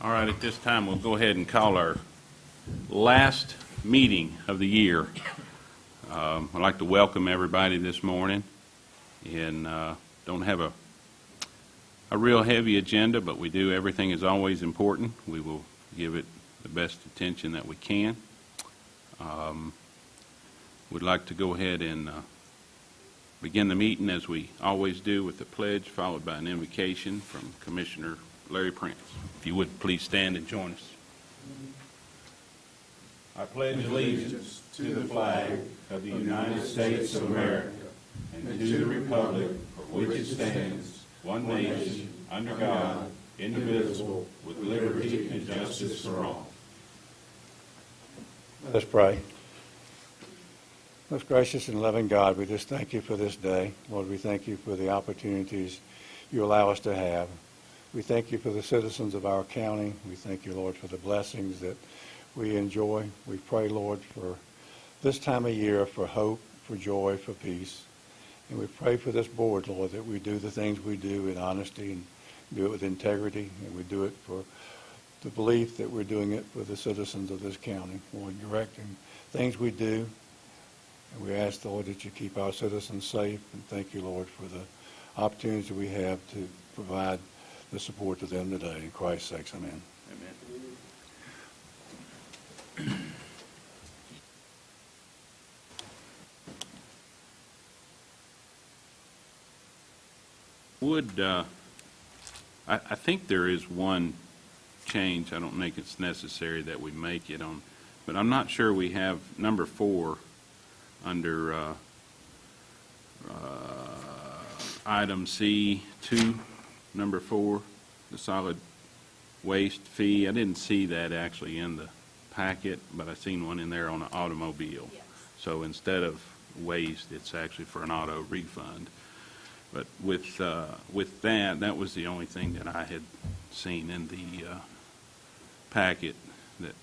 All right, at this time, we'll go ahead and call our last meeting of the year. I'd like to welcome everybody this morning, and don't have a real heavy agenda, but we do. Everything is always important. We will give it the best attention that we can. We'd like to go ahead and begin the meeting as we always do with the pledge, followed by an invocation from Commissioner Larry Prince. If you would, please stand and join us. I pledge allegiance to the flag of the United States of America and to the republic for which it stands, one nation, under God, indivisible, with liberty and justice for all. Let us pray. Most gracious and loving God, we just thank you for this day. Lord, we thank you for the opportunities you allow us to have. We thank you for the citizens of our county. We thank you, Lord, for the blessings that we enjoy. We pray, Lord, for this time of year, for hope, for joy, for peace. And we pray for this board, Lord, that we do the things we do in honesty and do it with integrity, and we do it for the belief that we're doing it for the citizens of this county. Lord, directing things we do. And we ask, Lord, that you keep our citizens safe. And thank you, Lord, for the opportunities we have to provide the support to them today. In Christ's sake, amen. Amen. I think there is one change. I don't think it's necessary that we make it on, but I'm not sure we have number 4 under item C2, number 4, the solid waste fee. I didn't see that actually in the packet, but I seen one in there on an automobile. Yes. So instead of waste, it's actually for an auto refund. But with that, that was the only thing that I had seen in the packet. That,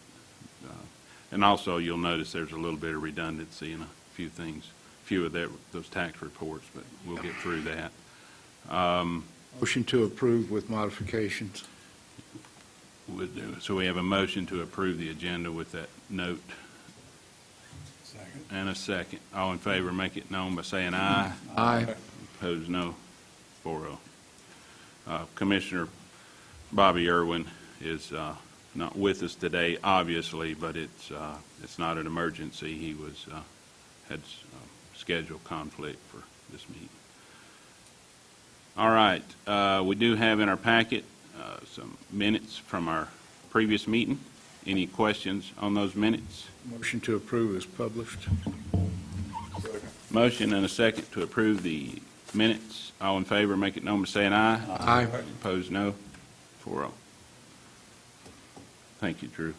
and also you'll notice there's a little bit of redundancy in a few things, few of those tax reports, but we'll get through that. Motion to approve with modifications. So we have a motion to approve the agenda with that note. Second. And a second. All in favor, make it known by saying aye. Aye. Opposed, no. 4-0. Commissioner Bobby Irwin is not with us today, obviously, but it's not an emergency. He had scheduled conflict for this meeting. All right. We do have in our packet some minutes from our previous meeting. Any questions on those minutes? Motion to approve is published. Motion and a second to approve the minutes. All in favor, make it known by saying aye. Aye. Opposed, no. 4-0. Thank you, Drew.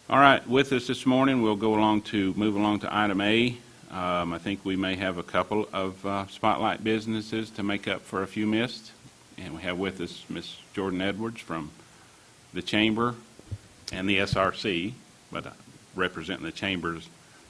All right, with us this morning, we'll move along to item A. I think we may have a couple of spotlight businesses to make up for a few missed. And we have with us Ms. Jordan Edwards from the Chamber and the SRC, but representing the Chamber to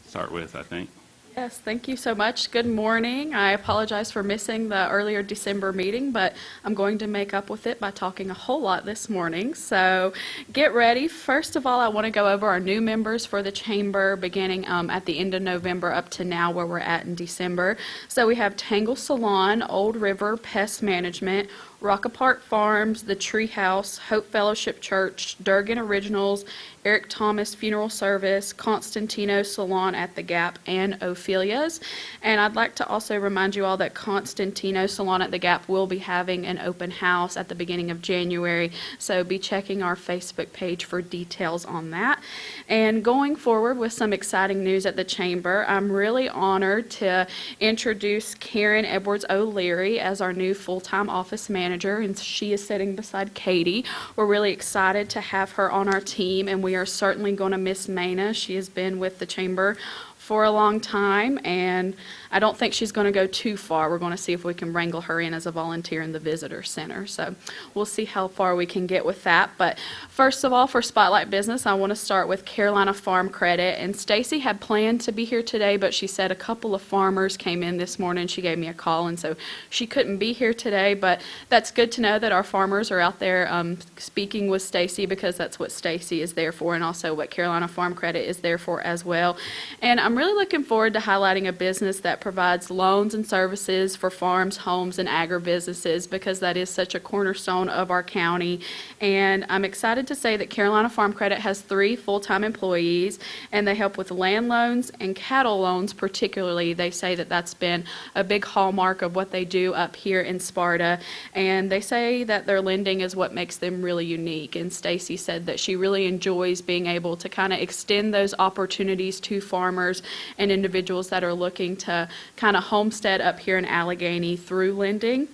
start with, I think. Yes, thank you so much. Good morning. I apologize for missing the earlier December meeting, but I'm going to make up with it by talking a whole lot this morning. So get ready. First of all, I want to go over our new members for the Chamber beginning at the end of November up to now where we're at in December. So we have Tangle Salon, Old River Pest Management, Rock Apart Farms, The Treehouse, Hope Fellowship Church, Durgan Originals, Eric Thomas Funeral Service, Constantino Salon at the Gap, and Ophelia's. And I'd like to also remind you all that Constantino Salon at the Gap will be having an open house at the beginning of January, so be checking our Facebook page for details on that. And going forward with some exciting news at the Chamber, I'm really honored to introduce Karen Edwards O'Leary as our new full-time office manager, and she is sitting beside Katie. We're really excited to have her on our team, and we are certainly going to miss Maina. She has been with the Chamber for a long time, and I don't think she's going to go too far. We're going to see if we can wrangle her in as a volunteer in the visitor center. So we'll see how far we can get with that. But first of all, for Spotlight Business, I want to start with Carolina Farm Credit. And Stacy had planned to be here today, but she said a couple of farmers came in this morning. She gave me a call, and so she couldn't be here today. But that's good to know that our farmers are out there speaking with Stacy, because that's what Stacy is there for, and also what Carolina Farm Credit is there for as well. And I'm really looking forward to highlighting a business that provides loans and services for farms, homes, and agribusinesses, because that is such a cornerstone of our county. And I'm excited to say that Carolina Farm Credit has 3 full-time employees, and they help with land loans and cattle loans particularly. They say that that's been a big hallmark of what they do up here in Sparta, and they say that their lending is what makes them really unique. And Stacy said that she really enjoys being able to kind of extend those opportunities to farmers and individuals that are looking to kind of homestead up here in Alleghany through lending.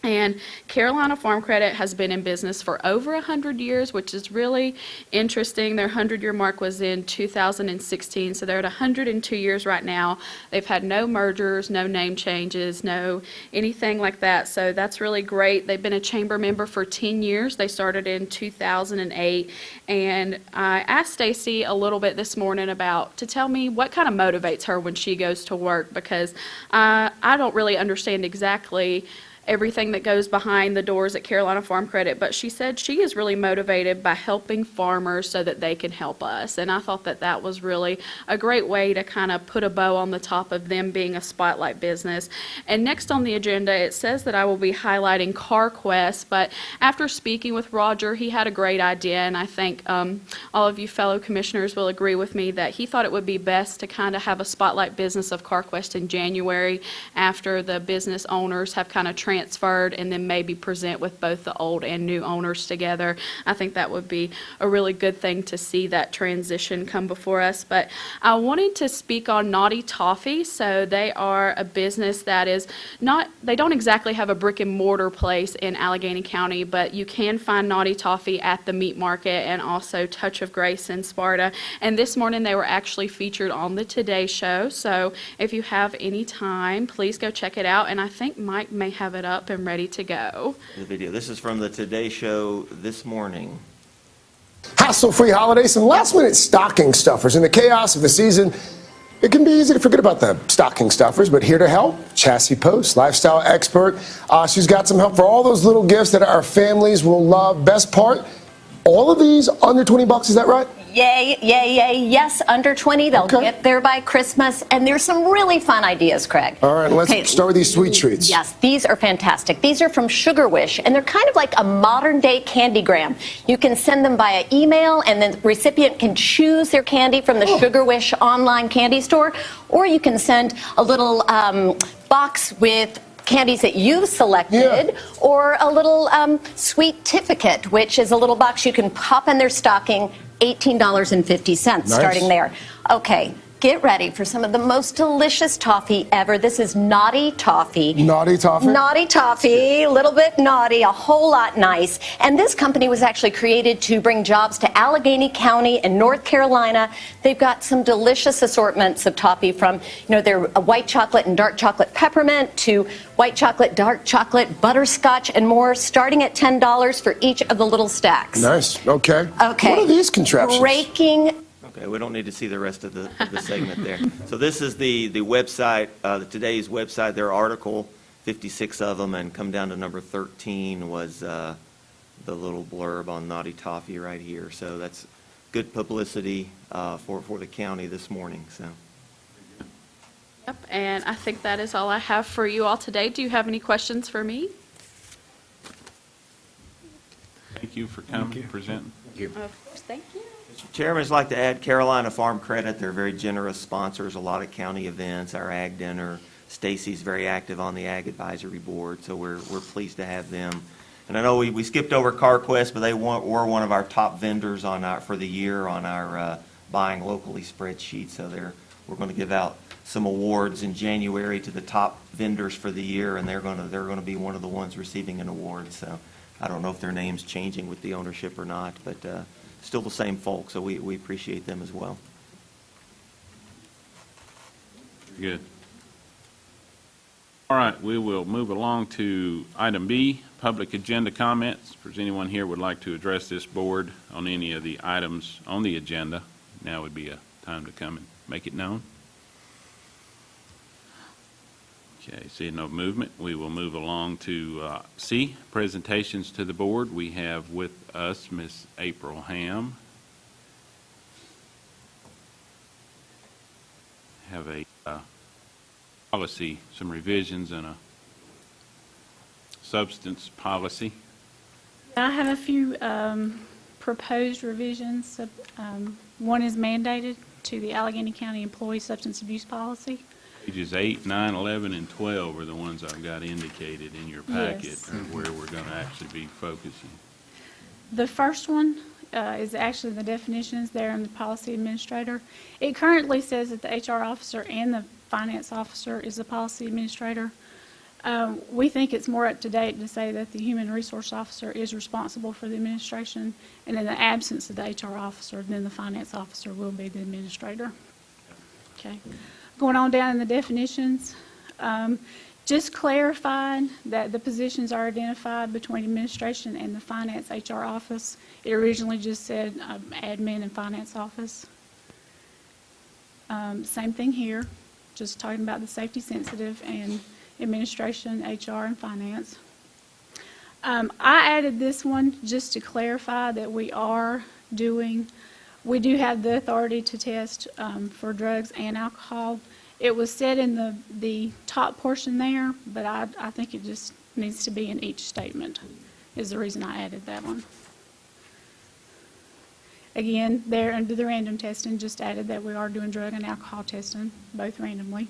And Carolina Farm Credit has been in business for over 100 years, which is really interesting. Their 100-year mark was in 2016, so they're at 102 years right now. They've had no mergers, no name changes, no anything like that, so that's really great. They've been a chamber member for 10 years. They started in 2008, and I asked Stacy a little bit this morning to tell me what kind of motivates her when she goes to work, because I don't really understand exactly everything that goes behind the doors at Carolina Farm Credit, but she said she is really motivated by helping farmers so that they can help us. And I thought that that was really a great way to kind of put a bow on the top of them being a Spotlight business. And next on the agenda, it says that I will be highlighting CarQuest, but after speaking with Roger, he had a great idea, and I think all of you fellow commissioners will agree with me that he thought it would be best to kind of have a Spotlight business of CarQuest in January, after the business owners have kind of transferred, and then maybe present with both the old and new owners together. I think that would be a really good thing to see that transition come before us. But I wanted to speak on Naughty Toffee. So they are a business that is they don't exactly have a brick and mortar place in Alleghany County, but you can find Naughty Toffee at the meat market and also Touch of Grace in Sparta. And this morning they were actually featured on the Today Show. So if you have any time, please go check it out. And I think Mike may have it up and ready to go. The video. This is from the Today Show this morning. Hassle-free holidays and last-minute stocking stuffers. In the chaos of the season, it can be easy to forget about the stocking stuffers, but here to help, Chassie Post, lifestyle expert. She's got some help for all those little gifts that our families will love. Best part, all of these under 20 bucks, is that right? Yay, yay, yay. Yes, under 20. They'll get there by Christmas. And there's some really fun ideas, Craig. All right, let's start with these sweet treats. Yes, these are fantastic. These are from Sugar Wish, and they're kind of like a modern-day candygram. You can send them via email, and the recipient can choose their candy from the Sugar Wish online candy store, or you can send a little box with candies that you've selected, or a little sweet-tificate, which is a little box you can pop in their stocking, $18.50 starting there. Okay, get ready for some of the most delicious toffee ever. This is Naughty Toffee. Naughty Toffee? Naughty Toffee, a little bit naughty, a whole lot nice. And this company was actually created to bring jobs to Alleghany County in North Carolina. They've got some delicious assortments of toffee, from, their white chocolate and dark chocolate peppermint to white chocolate, dark chocolate, butterscotch, and more, starting at $10 for each of the little stacks. Nice. Okay. Okay. What are these contraptions? Breaking. Okay, we don't need to see the rest of the segment there. So this is the website, today's website, their article, 56 of them, and come down to number 13 was the little blurb on Naughty Toffee right here. So that's good publicity for the county this morning. So. Yep, and I think that is all I have for you all today. Do you have any questions for me? Thank you for coming, presenting. Of course, thank you. Mr. Chairman, I'd like to add Carolina Farm Credit. They're very generous sponsors, a lot of county events, our Ag Dinner. Stacy's very active on the Ag Advisory Board, so we're pleased to have them. And I know we skipped over CarQuest, but they were one of our top vendors for the year on our buying locally spreadsheet. So we're going to give out some awards in January to the top vendors for the year, and they're going to be one of the ones receiving an award. So I don't know if their name's changing with the ownership or not, but still the same folks, so we appreciate them as well. Good. All right, we will move along to item B, public agenda comments. If there's anyone here would like to address this board on any of the items on the agenda, now would be a time to come and make it known. Okay, seeing no movement, we will move along to C, presentations to the board. We have with us Ms. April Ham. Have a policy, some revisions and a substance policy. I have a few proposed revisions. One is mandated to the Alleghany County Employee Substance Abuse Policy. Pages 8, 9, 11, and 12 are the ones I've got indicated in your packet, Yes. or where we're going to actually be focusing. The first one is actually the definitions there in the policy administrator. It currently says that the HR officer and the finance officer is the policy administrator. We think it's more up to date to say that the human resource officer is responsible for the administration, and in the absence of the HR officer, then the finance officer will be the administrator. Okay. Going on down in the definitions, just clarified that the positions are identified between administration and the finance HR office. It originally just said admin and finance office. Same thing here, just talking about the safety sensitive and administration, HR, and finance. I added this one just to clarify that we do have the authority to test for drugs and alcohol. It was said in the top portion there, but I think it just needs to be in each statement, is the reason I added that one. Again, there under the random testing, just added that we are doing drug and alcohol testing, both randomly.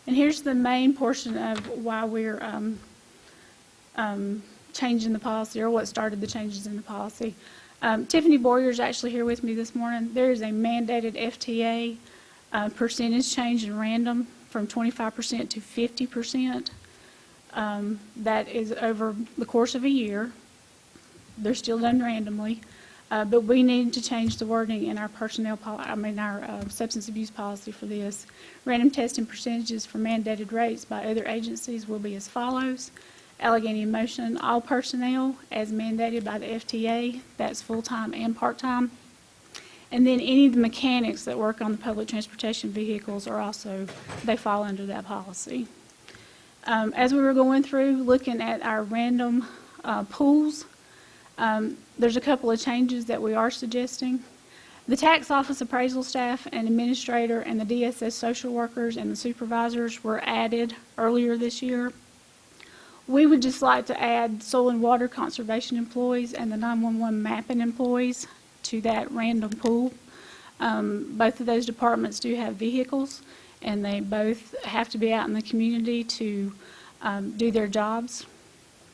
And here's the main portion of why we're changing the policy, or what started the changes in the policy. Tiffany Boyer is actually here with me this morning. There is a mandated FTA percentage change in random from 25% to 50%. That is over the course of a year. They're still done randomly. But we need to change the wording in our our substance abuse policy for this. Random testing percentages for mandated rates by other agencies will be as follows. Alleghany in motion, all personnel as mandated by the FTA, that's full-time and part-time. And then any of the mechanics that work on the public transportation vehicles they fall under that policy. As we were going through, looking at our random pools, there's a couple of changes that we are suggesting. The tax office appraisal staff and administrator and the DSS social workers and the supervisors were added earlier this year. We would just like to add soil and water conservation employees and the 911 mapping employees to that random pool. Both of those departments do have vehicles, and they both have to be out in the community to do their jobs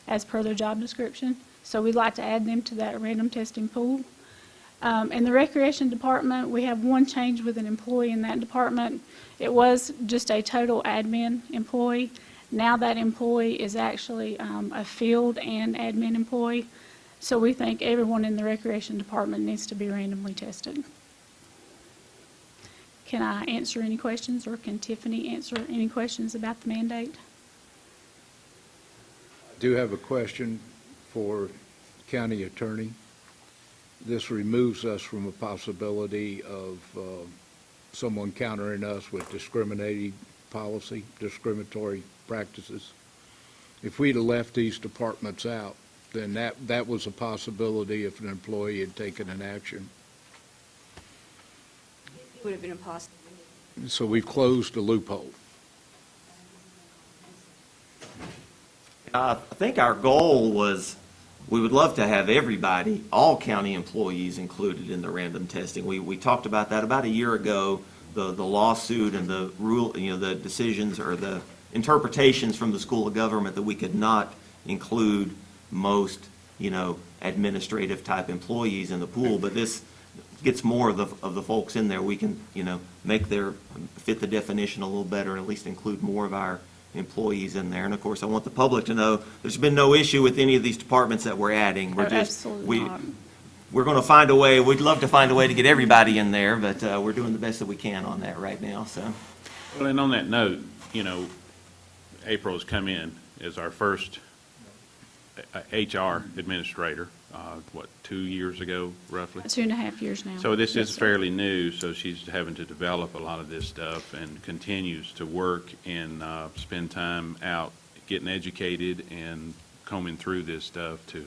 as per their job description. So we'd like to add them to that random testing pool. In the recreation department, we have one change with an employee in that department. It was just a total admin employee. Now that employee is actually a field and admin employee. So we think everyone in the recreation department needs to be randomly tested. Can I answer any questions, or can Tiffany answer any questions about the mandate? I do have a question for county attorney. This removes us from a possibility of someone countering us with discriminatory practices. If we'd have left these departments out, then that was a possibility if an employee had taken an action. It would have been impossible. So we've closed a loophole. I think our goal was, we would love to have everybody, all county employees included in the random testing. We talked about that about a year ago, the lawsuit and the rule, the decisions or the interpretations from the School of Government that we could not include most, administrative type employees in the pool. But this gets more of the folks in there. We can, make their fit the definition a little better, and at least include more of our employees in there. And of course, I want the public to know there's been no issue with any of these departments that we're adding. We're Absolutely not. We're going to find a way. We'd love to find a way to get everybody in there, but we're doing the best that we can on that right now. So, Well, and on that note, April has come in as our first HR administrator, 2 years ago, roughly? 2.5 years now. So this Yes, is sir. fairly new, so she's having to develop a lot of this stuff and continues to work and spend time out getting educated and combing through this stuff to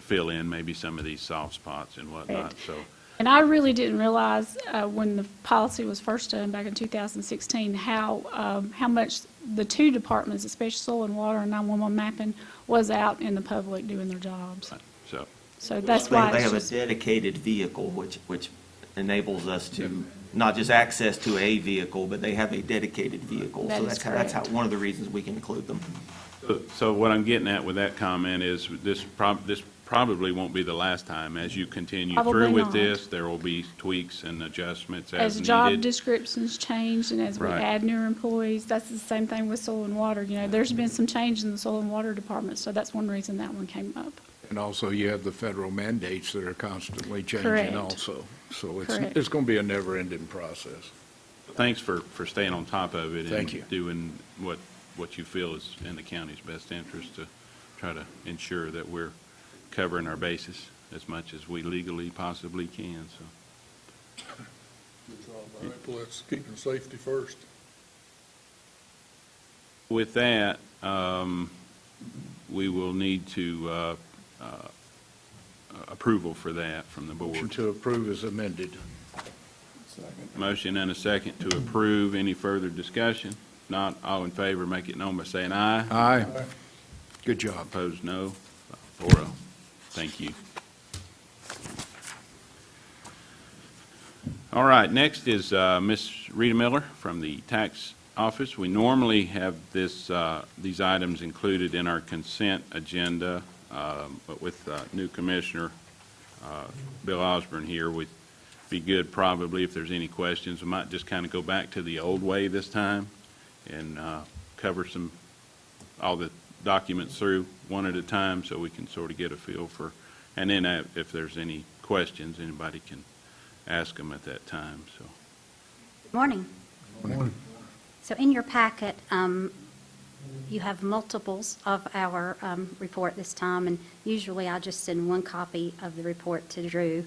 fill in maybe some of these soft spots and whatnot, Right. so. And I really didn't realize when the policy was first done back in 2016 how much the two departments, especially soil and water and 911 mapping, was out in the public doing their jobs. So, So that's why They it's have a just, dedicated vehicle, which enables us to, not just access to a vehicle, but they have a dedicated vehicle. That So is that's how, correct. one of the reasons we can include them. so what I'm getting at with that comment is this probably won't be the last time. As you continue Probably through with not. this, there will be tweaks and adjustments as as job needed. descriptions change and as we Right. add newer employees, that's the same thing with soil and water. You know, there's been some change in the soil and water department, so that's one reason that one came up. And also you have the federal mandates that are constantly changing Correct. also. So Correct. it's going to be a never-ending process. Thanks for staying on top of it. Thank you. And doing what you feel is in the county's best interest to try to ensure that we're covering our bases as much as we legally possibly can, so. Good job. All right, well, let's keep safety first. With that, we will need to, approval for that from the Motion board. to approve is amended. Motion and a second to approve. Any further discussion? If not, all in favor, make it known by saying aye. Aye. Good job. Opposed, no. 4-0. Thank you. All right, next is Ms. Rita Miller from the Tax Office. We normally have these items included in our consent agenda, but with new Commissioner Bill Osborne here, we'd be good probably if there's any questions. We might just kind of go back to the old way this time and cover all the documents through one at a time so we can sort of get a feel for, and then if there's any questions, anybody can ask them at that time, so. Good morning. So in your packet, you have multiples of our report this time, and usually I just send one copy of the report to Drew,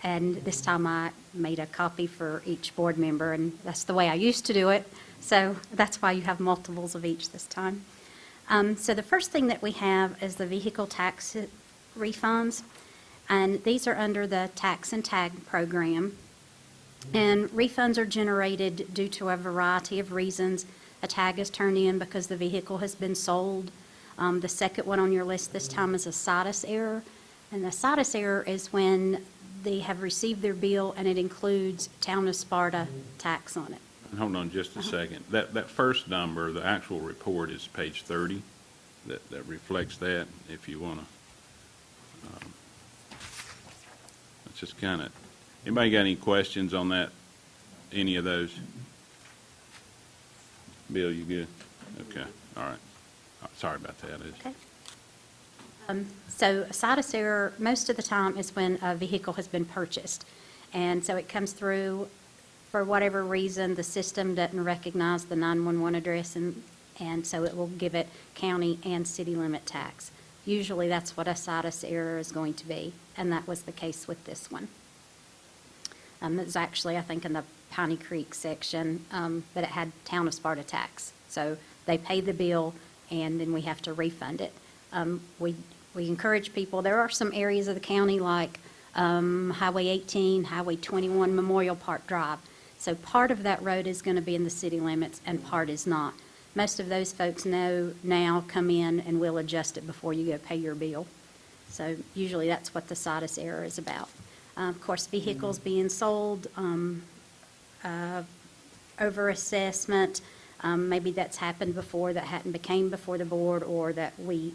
and this time I made a copy for each board member, and that's the way I used to do it, so that's why you have multiples of each this time. So the first thing that we have is the vehicle tax refunds, and these are under the tax and tag program. And refunds are generated due to a variety of reasons. A tag is turned in because the vehicle has been sold. The second one on your list this time is a situs error. And the situs error is when they have received their bill and it includes Town of Sparta tax on it. Hold on just a second. That first number, the actual report is page 30. That reflects that, if you want to. It's just kind of, anybody got any questions on that, any of those? Bill, you good? Okay, all right. Sorry about that. Okay. So a situs error, most of the time, is when a vehicle has been purchased. And so it comes through, for whatever reason, the system doesn't recognize the 911 address, and so it will give it county and city limit tax. Usually that's what a situs error is going to be, and that was the case with this one. It was actually, I think, in the Piney Creek section, but it had Town of Sparta tax. So they pay the bill, and then we have to refund it. We encourage people, there are some areas of the county like Highway 18, Highway 21, Memorial Park Drive. So part of that road is going to be in the city limits and part is not. Most of those folks know now, come in and we'll adjust it before you go pay your bill. So usually that's what the situs error is about. Of course, vehicles being sold, over-assessment, maybe that's happened before that hadn't became before the board, or that we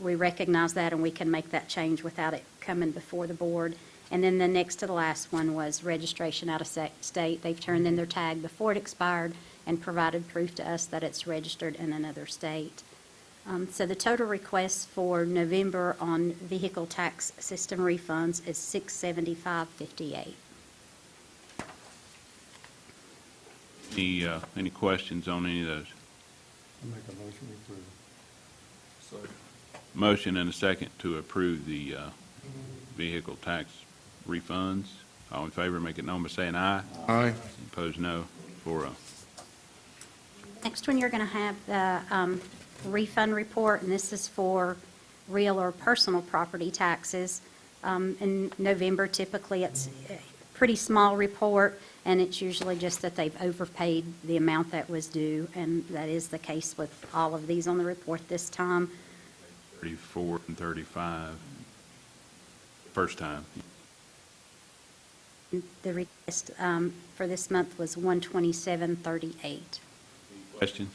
recognize that and we can make that change without it coming before the board. And then the next to the last one was registration out of state. They've turned in their tag before it expired and provided proof to us that it's registered in another state. So the total request for November on vehicle tax system refunds is $675.58. Any questions on any of those? I'll make a motion to approve. Second. Motion and a second to approve the vehicle tax refunds. All in favor, make it known by saying aye. Aye. Opposed, no. 4-0. Next one, you're going to have the refund report, and this is for real or personal property taxes. In November, typically, it's a pretty small report, and it's usually just that they've overpaid the amount that was due, and that is the case with all of these on the report this time. 34 and 35. First time. The request for this month was $127.38. Questions?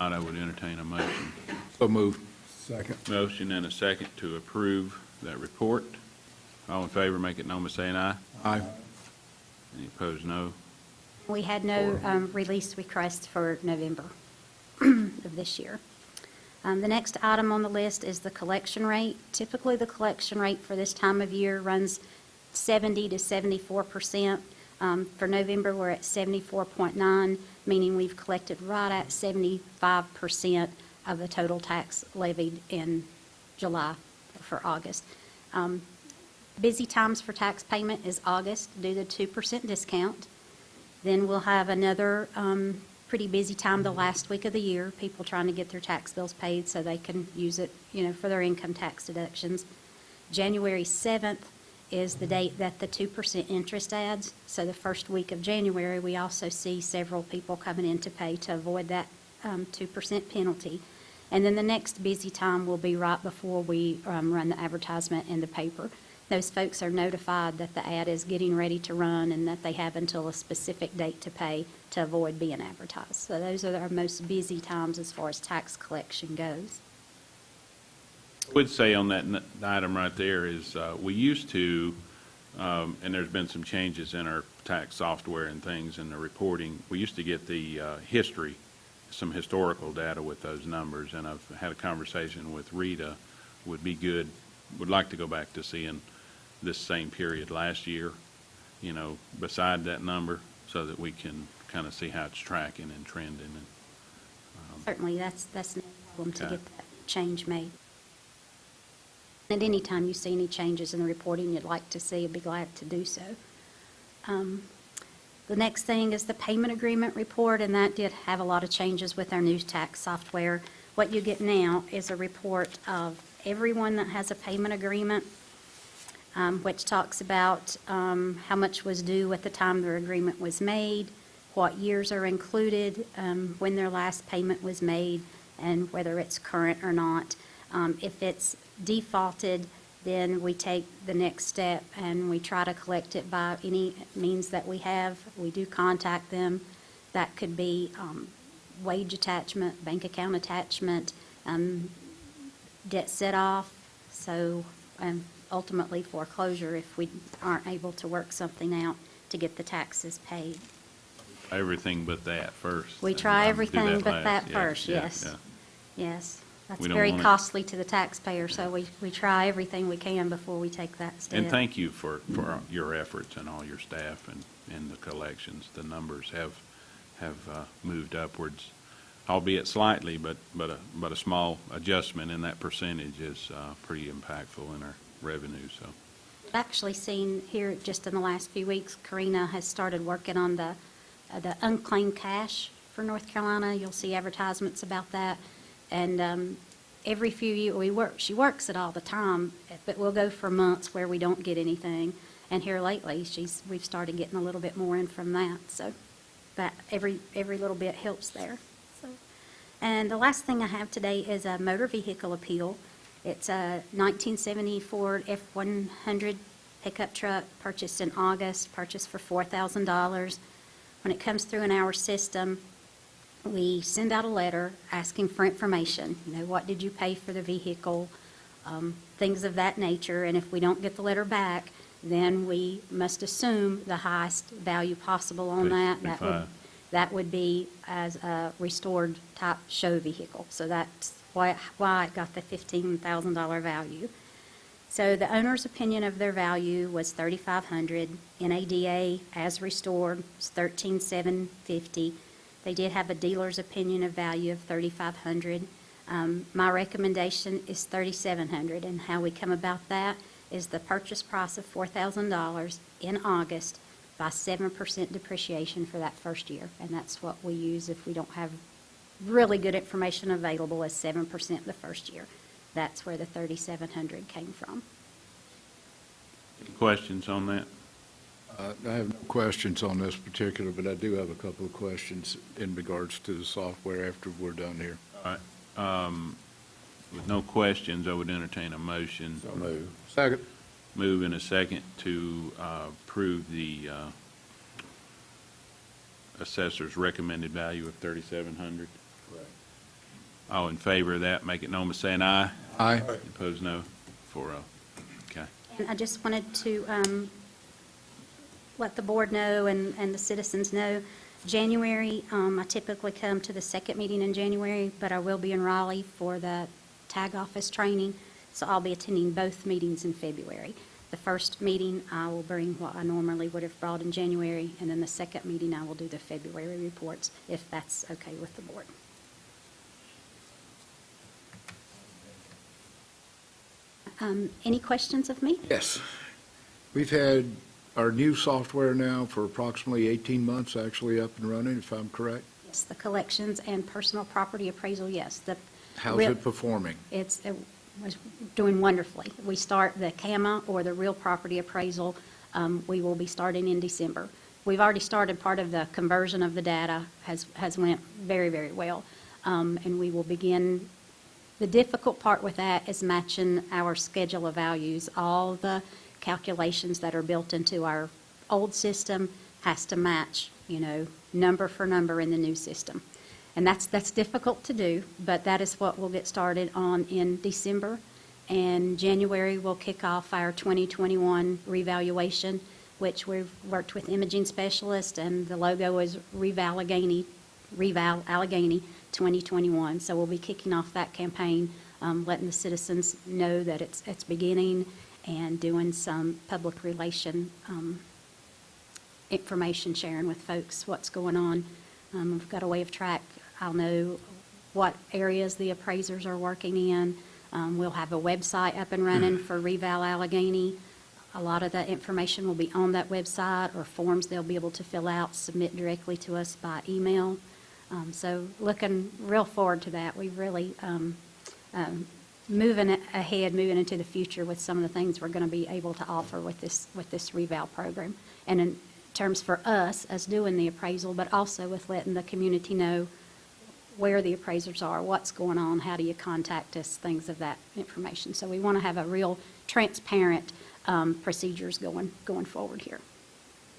Not, I would entertain a motion. So moved. Second. Motion and a second to approve that report. All in favor, make it known by saying aye. Aye. Any opposed, no. We had no release requests for November of this year. The next item on the list is the collection rate. Typically, the collection rate for this time of year runs 70 to 74%. For November, we're at 74.9, meaning we've collected right at 75% of the total tax levied in July for August. Busy times for tax payment is August due to 2% discount. Then we'll have another pretty busy time the last week of the year, people trying to get their tax bills paid so they can use it, for their income tax deductions. January 7th is the date that the 2% interest adds. So the first week of January, we also see several people coming in to pay to avoid that 2% penalty. And then the next busy time will be right before we run the advertisement in the paper. Those folks are notified that the ad is getting ready to run and that they have until a specific date to pay to avoid being advertised. So those are our most busy times as far as tax collection goes. I would say on that item right there is, we used to, and there's been some changes in our tax software and things in the reporting, we used to get the history, some historical data with those numbers, and I've had a conversation with Rita, would like to go back to seeing this same period last year, beside that number, so that we can kind of see how it's tracking and trending. And Certainly, that's no problem to Okay. get that change made. At any time you see any changes in the reporting you'd like to see, I'd be glad to do so. The next thing is the payment agreement report, and that did have a lot of changes with our new tax software. What you get now is a report of everyone that has a payment agreement, which talks about how much was due at the time their agreement was made, what years are included, when their last payment was made, and whether it's current or not. If it's defaulted, then we take the next step and we try to collect it by any means that we have. We do contact them. That could be wage attachment, bank account attachment, debt set-off, so ultimately foreclosure if we aren't able to work something out to get the taxes paid. everything but that first. We and try do everything but last. that Yeah, first, yeah, yes. yeah. Yes, that's We don't very want it- costly to the taxpayer, so we try everything we can before we take that step. And thank you for your efforts and all your staff and the collections. The numbers have moved upwards, albeit slightly, but a small adjustment in that percentage is pretty impactful in our revenue, so. I've actually seen here just in the last few weeks, Karina has started working on the unclaimed cash for North Carolina. You'll see advertisements about that. And every few years, she works it all the time, but we'll go for months where we don't get anything. And here lately, we've started getting a little bit more in from that. So that every little bit helps there. So, and the last thing I have today is a motor vehicle appeal. It's a 1970 Ford F-100 pickup truck purchased in August, purchased for $4,000. When it comes through in our system, we send out a letter asking for information. What did you pay for the vehicle? Things of that nature. And if we don't get the letter back, then we must assume the highest value possible on that. That would be as a restored type show vehicle. So that's why it got the $15,000 value. So the owner's opinion of their value was $3,500. NADA as restored was $13,750. They did have a dealer's opinion of value of $3,500. My recommendation is $3,700, and how we come about that is the purchase price of $4,000 in August by 7% depreciation for that first year, and that's what we use if we don't have really good information available, as 7% the first year. That's where the $3,700 came from. Any questions on that? I have no questions on this particular, but I do have a couple of questions in regards to the software after we're done here. All right. With no questions, I would entertain a motion. So move. Second. Move in a second to approve the assessor's recommended value of $3,700. Correct. All in favor of that, make it known by saying aye. Aye. Opposed, no. 4-0. Okay. And I just wanted to let the board know and the citizens know, January, I typically come to the second meeting in January, but I will be in Raleigh for the tag office training, so I'll be attending both meetings in February. The first meeting, I will bring what I normally would have brought in January, and then the second meeting, I will do the February reports, if that's okay with the board. Any questions of me? Yes. We've had our new software now for approximately 18 months, actually up and running, if I'm correct. Yes, the collections and personal property appraisal, yes. How's it performing? It was doing wonderfully. We start the CAMA, or the real property appraisal, we will be starting in December. We've already started part of the conversion of the data, has went very, very well. And we will begin. The difficult part with that is matching our schedule of values. All the calculations that are built into our old system has to match, number for number in the new system. And that's difficult to do, but that is what we'll get started on in December. And January, we'll kick off our 2021 revaluation, which we've worked with imaging specialists, and the logo is Reval Alleghany 2021. So we'll be kicking off that campaign, letting the citizens know that it's beginning, and doing some public relation information sharing with folks what's going on. We've got a way of track. I'll know what areas the appraisers are working in. We'll have a website up and running for Reval Alleghany. A lot of that information will be on that website, or forms they'll be able to fill out, submit directly to us by email. So looking real forward to that. We've really moving ahead, moving into the future with some of the things we're going to be able to offer with this Reval program. And in terms for us as doing the appraisal, but also with letting the community know where the appraisers are, what's going on, how do you contact us, things of that information. So we want to have a real transparent procedures going forward here.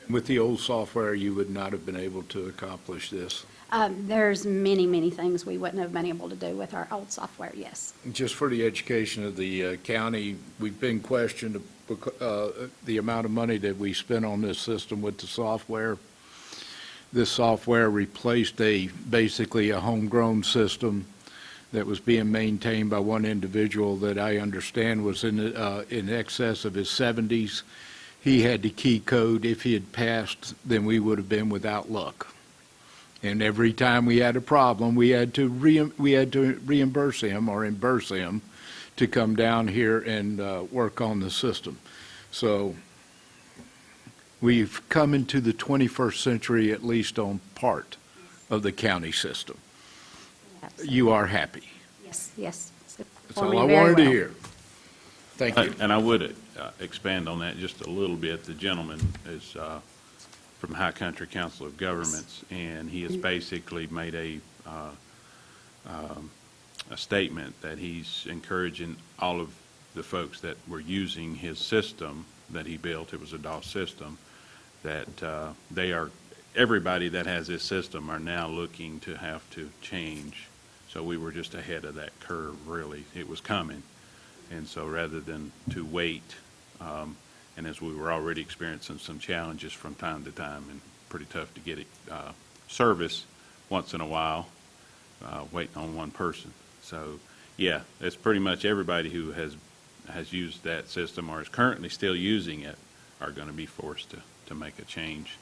With the old software, you would not have been able to accomplish this. There's many, many things we wouldn't have been able to do with our old software, yes. Just for the education of the county, we've been questioned the amount of money that we spent on this system with the software. This software replaced basically a homegrown system that was being maintained by one individual that I understand was in excess of his 70s. He had the key code. If he had passed, then we would have been without luck. And every time we had a problem, we had to reimburse him or reimburse him to come down here and work on the system. So we've come into the 21st century, at least on part of the county system. Absolutely. You are happy. Yes, yes. That's all I wanted to hear. Thank you. And I would expand on that just a little bit. The gentleman is from High Country Council of Governments, and he has basically made a statement that he's encouraging all of the folks that were using his system that he built, it was a DOS system, that everybody that has this system are now looking to have to change. So we were just ahead of that curve, really. It was coming. And so rather than to wait, and as we were already experiencing some challenges from time to time, and pretty tough to get it service once in a while, waiting on one person. So, yeah, it's pretty much everybody who has used that system or is currently still using it are going to be forced to make a change.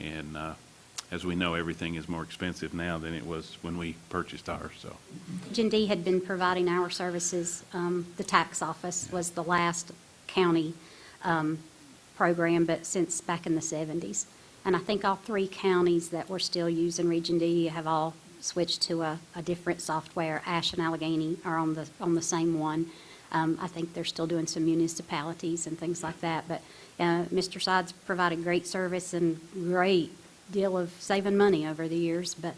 And as we know, everything is more expensive now than it was when we purchased ours, so. G&D had been providing our services. The tax office was the last county program, but since back in the 70s. And I think all three counties that were still using Region D have all switched to a different software. Ash and Alleghany are on the same one. I think they're still doing some municipalities and things like that. But Mr. Sides provided great service and great deal of saving money over the years. But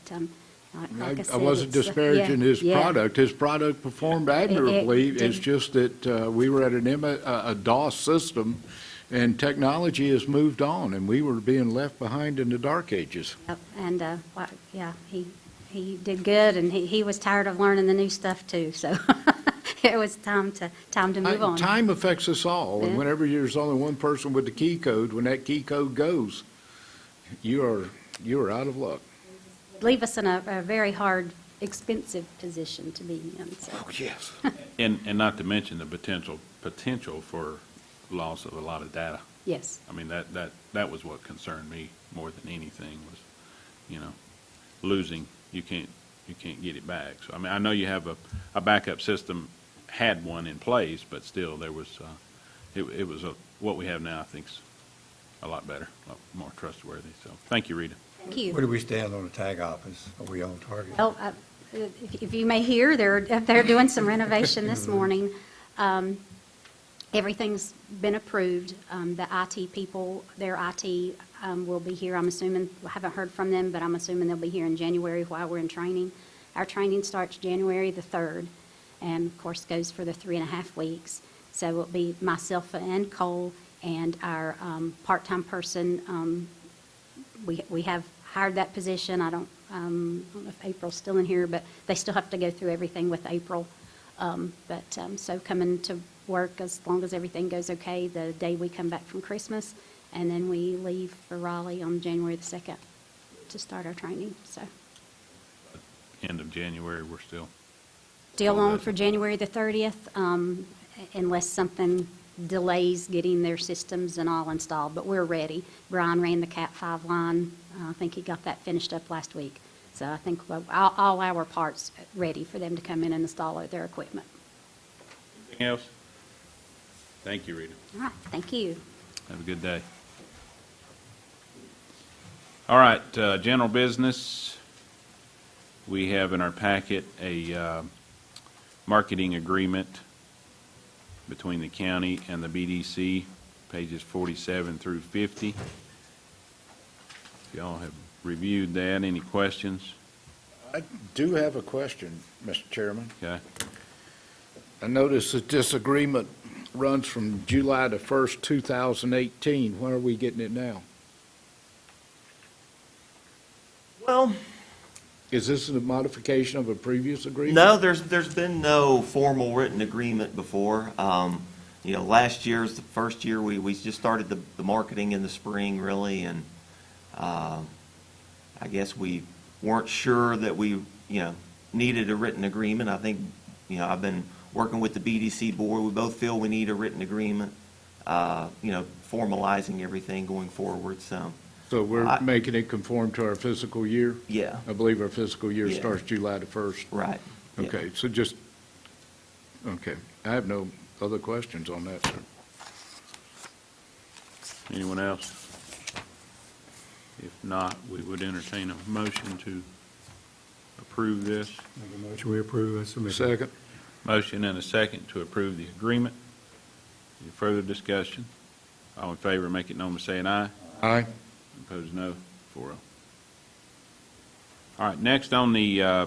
like I said, I wasn't it's, disparaging his yeah. product. His product performed admirably. It's just that we were at a DOS system, and technology has moved on, and we were being left behind in the dark ages. Yep, and, yeah, he did good, and he was tired of learning the new stuff too, so it was time to move on. Time affects us all, and Yeah. whenever there's only one person with the key code, when that key code goes, you are out of luck. Leave us in a very hard, expensive position to be in, so. Oh, yes. And not to mention the potential for loss of a lot of data. Yes, I mean, that was what concerned me more than anything was, losing, you can't get it back. So, I mean, I know you have a backup system, had one in place, but still there was, it was what we have now, I think, is a lot better, a lot more trustworthy. So, thank you, Rita. thank you. Where do we stand on the tag office? Are we on target? Well, if you may hear, they're doing some renovation this morning. Everything's been approved. The IT people, their IT will be here, I'm assuming. I haven't heard from them, but I'm assuming they'll be here in January while we're in training. Our training starts January the 3rd, and of course goes for the 3.5 weeks. So it'll be myself and Cole and our part-time person. We have hired that position. I don't know if April's still in here, but they still have to go through everything with April. So coming to work as long as everything goes okay the day we come back from Christmas, and then we leave for Raleigh on January the 2nd to start our training, so. End of January, we're still. Still on for January the 30th, unless something delays getting their systems and all installed, but we're ready. Brian ran the Cat 5 line. I think he got that finished up last week. So I think all our parts ready for them to come in and install their equipment. Anything else? Thank you, Rita. All right, thank you. Have a good day. All right, general business. We have in our packet a marketing agreement between the county and the BDC, pages 47 through 50. If y'all have reviewed that, any questions? I do have a question, Mr. Chairman. Okay. I notice that this agreement runs from July the 1st, 2018. When are we getting it now? Well, Is this a modification of a previous agreement? no, there's been no formal written agreement before. Last year's the first year we just started the marketing in the spring, really, and I guess we weren't sure that we, needed a written agreement. I think, I've been working with the BDC board. We both feel we need a written agreement, formalizing everything going forward, so. So we're making it conform to our fiscal year? Yeah, I believe our fiscal year Yeah. starts July the 1st. right. Yeah. Okay, so okay. I have no other questions on that, sir. Anyone else? If not, we would entertain a motion to approve this. Make a motion we approve as submitted. Second. Motion and a second to approve the agreement. Any further discussion? All in favor, make it known by saying aye. Aye. Opposed, no. 4-0. All right, next on the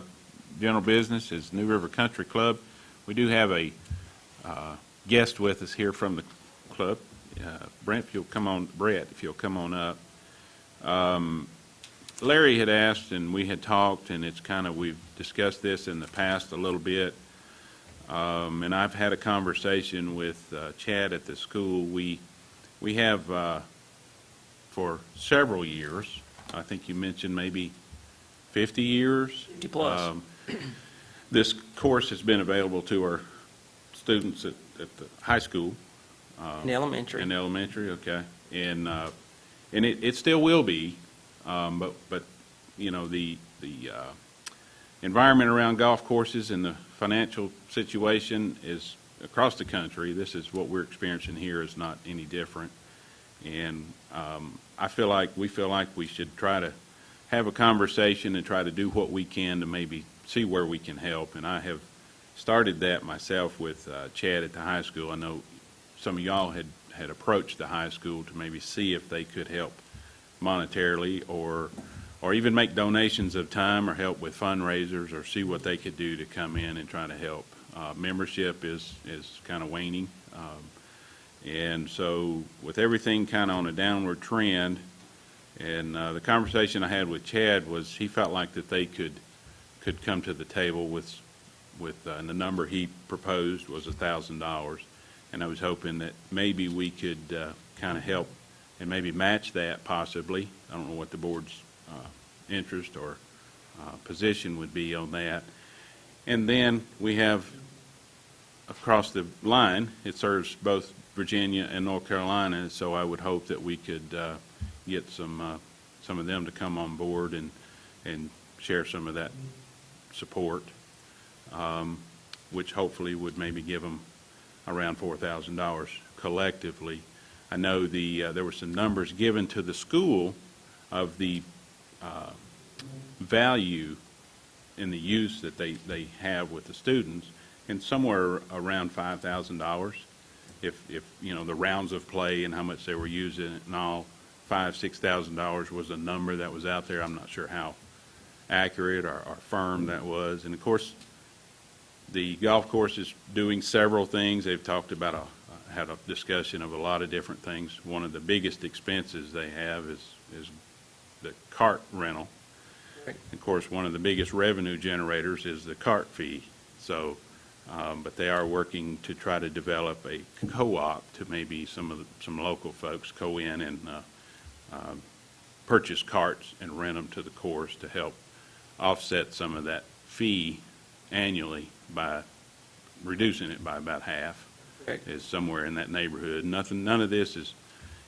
general business is New River Country Club. We do have a guest with us here from the club. Brett, if you'll come on up. Larry had asked, and we had talked, and we've discussed this in the past a little bit. And I've had a conversation with Chad at the school. We have for several years, I think you mentioned maybe 50 years. 50 plus. This course has been available to our students at the high school. In elementary. In elementary, okay. And it still will be. But you know, the environment around golf courses and the financial situation is across the country. This is what we're experiencing here is not any different. And we feel like we should try to have a conversation and try to do what we can to maybe see where we can help. And I have started that myself with Chad at the high school. I know some of y'all had approached the high school to maybe see if they could help monetarily or even make donations of time or help with fundraisers or see what they could do to come in and try to help. Membership is kind of waning. And so with everything kind of on a downward trend, and the conversation I had with Chad was he felt like that they could come to the table with and the number he proposed was $1,000. And I was hoping that maybe we could kind of help and maybe match that possibly. I don't know what the board's interest or position would be on that. And then we have across the line, it serves both Virginia and North Carolina, so I would hope that we could get some of them to come on board and share some of that support, which hopefully would maybe give them around $4,000 collectively. I know there were some numbers given to the school of the value in the use that they have with the students, and somewhere around $5,000. If you know the rounds of play and how much they were using it and all, $5,000-$6,000 was a number that was out there. I'm not sure how accurate or firm that was. And of course, the golf course is doing several things. They've talked about had a discussion of a lot of different things. One of the biggest expenses they have is the cart rental. Right. Of course, one of the biggest revenue generators is the cart fee. So, but they are working to try to develop a co-op to maybe some local folks go in and purchase carts and rent them to the course to help offset some of that fee annually by reducing it by about half. Correct. Is somewhere in that neighborhood. None of this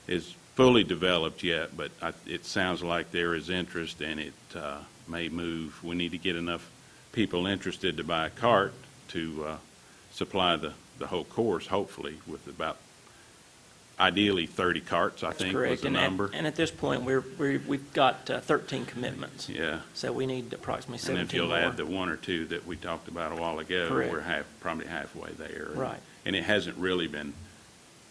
is fully developed yet, but it sounds like there is interest and it may move. We need to get enough people interested to buy a cart to supply the whole course, hopefully, with about ideally 30 carts, I think was Correct. the number. And at this point, we've got 13 commitments. Yeah. So we need approximately And 17 if you'll more. add the one or two that we talked about a while ago, Correct. we're probably halfway there. Right. And it hasn't really been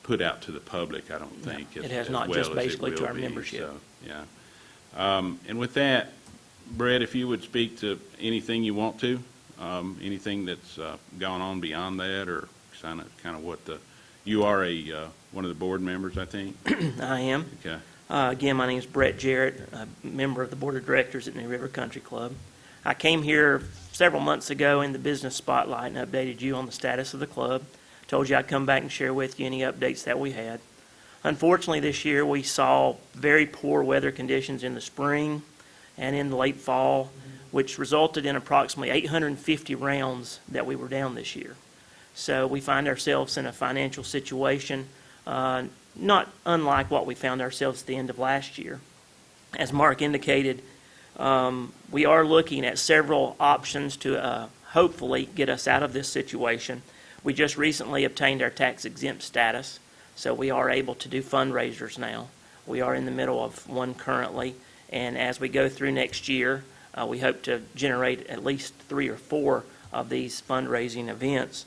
put out to the public, I don't No, think. it as has not, well just as it basically to will our be, membership. so, yeah. And with that, Brett, if you would speak to anything you want to, anything that's gone on beyond that, or kind of what you are one of the board members, I think. I am. Okay. Again, my name is Brett Jarrett, a member of the Board of Directors at New River Country Club. I came here several months ago in the business spotlight and updated you on the status of the club. Told you I'd come back and share with you any updates that we had. Unfortunately, this year we saw very poor weather conditions in the spring and in the late fall, which resulted in approximately 850 rounds that we were down this year. So we find ourselves in a financial situation not unlike what we found ourselves at the end of last year. As Mark indicated, we are looking at several options to hopefully get us out of this situation. We just recently obtained our tax exempt status, so we are able to do fundraisers now. We are in the middle of one currently, and as we go through next year, we hope to generate at least 3 or 4 of these fundraising events.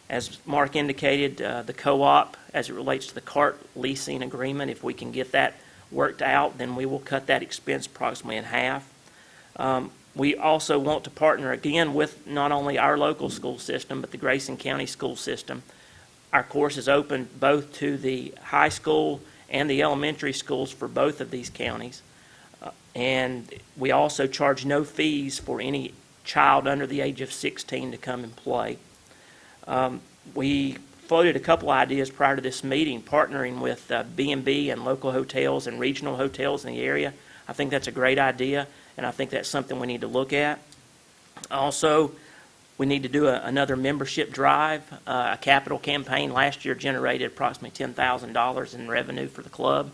As Mark indicated, the co-op, as it relates to the cart leasing agreement, if we can get that worked out, then we will cut that expense approximately in half. We also want to partner again with not only our local school system, but the Grayson County school system. Our course is open both to the high school and the elementary schools for both of these counties. And we also charge no fees for any child under the age of 16 to come and play. We floated a couple ideas prior to this meeting, partnering with B&B and local hotels and regional hotels in the area. I think that's a great idea, and I think that's something we need to look at. Also, we need to do another membership drive. A capital campaign last year generated approximately $10,000 in revenue for the club.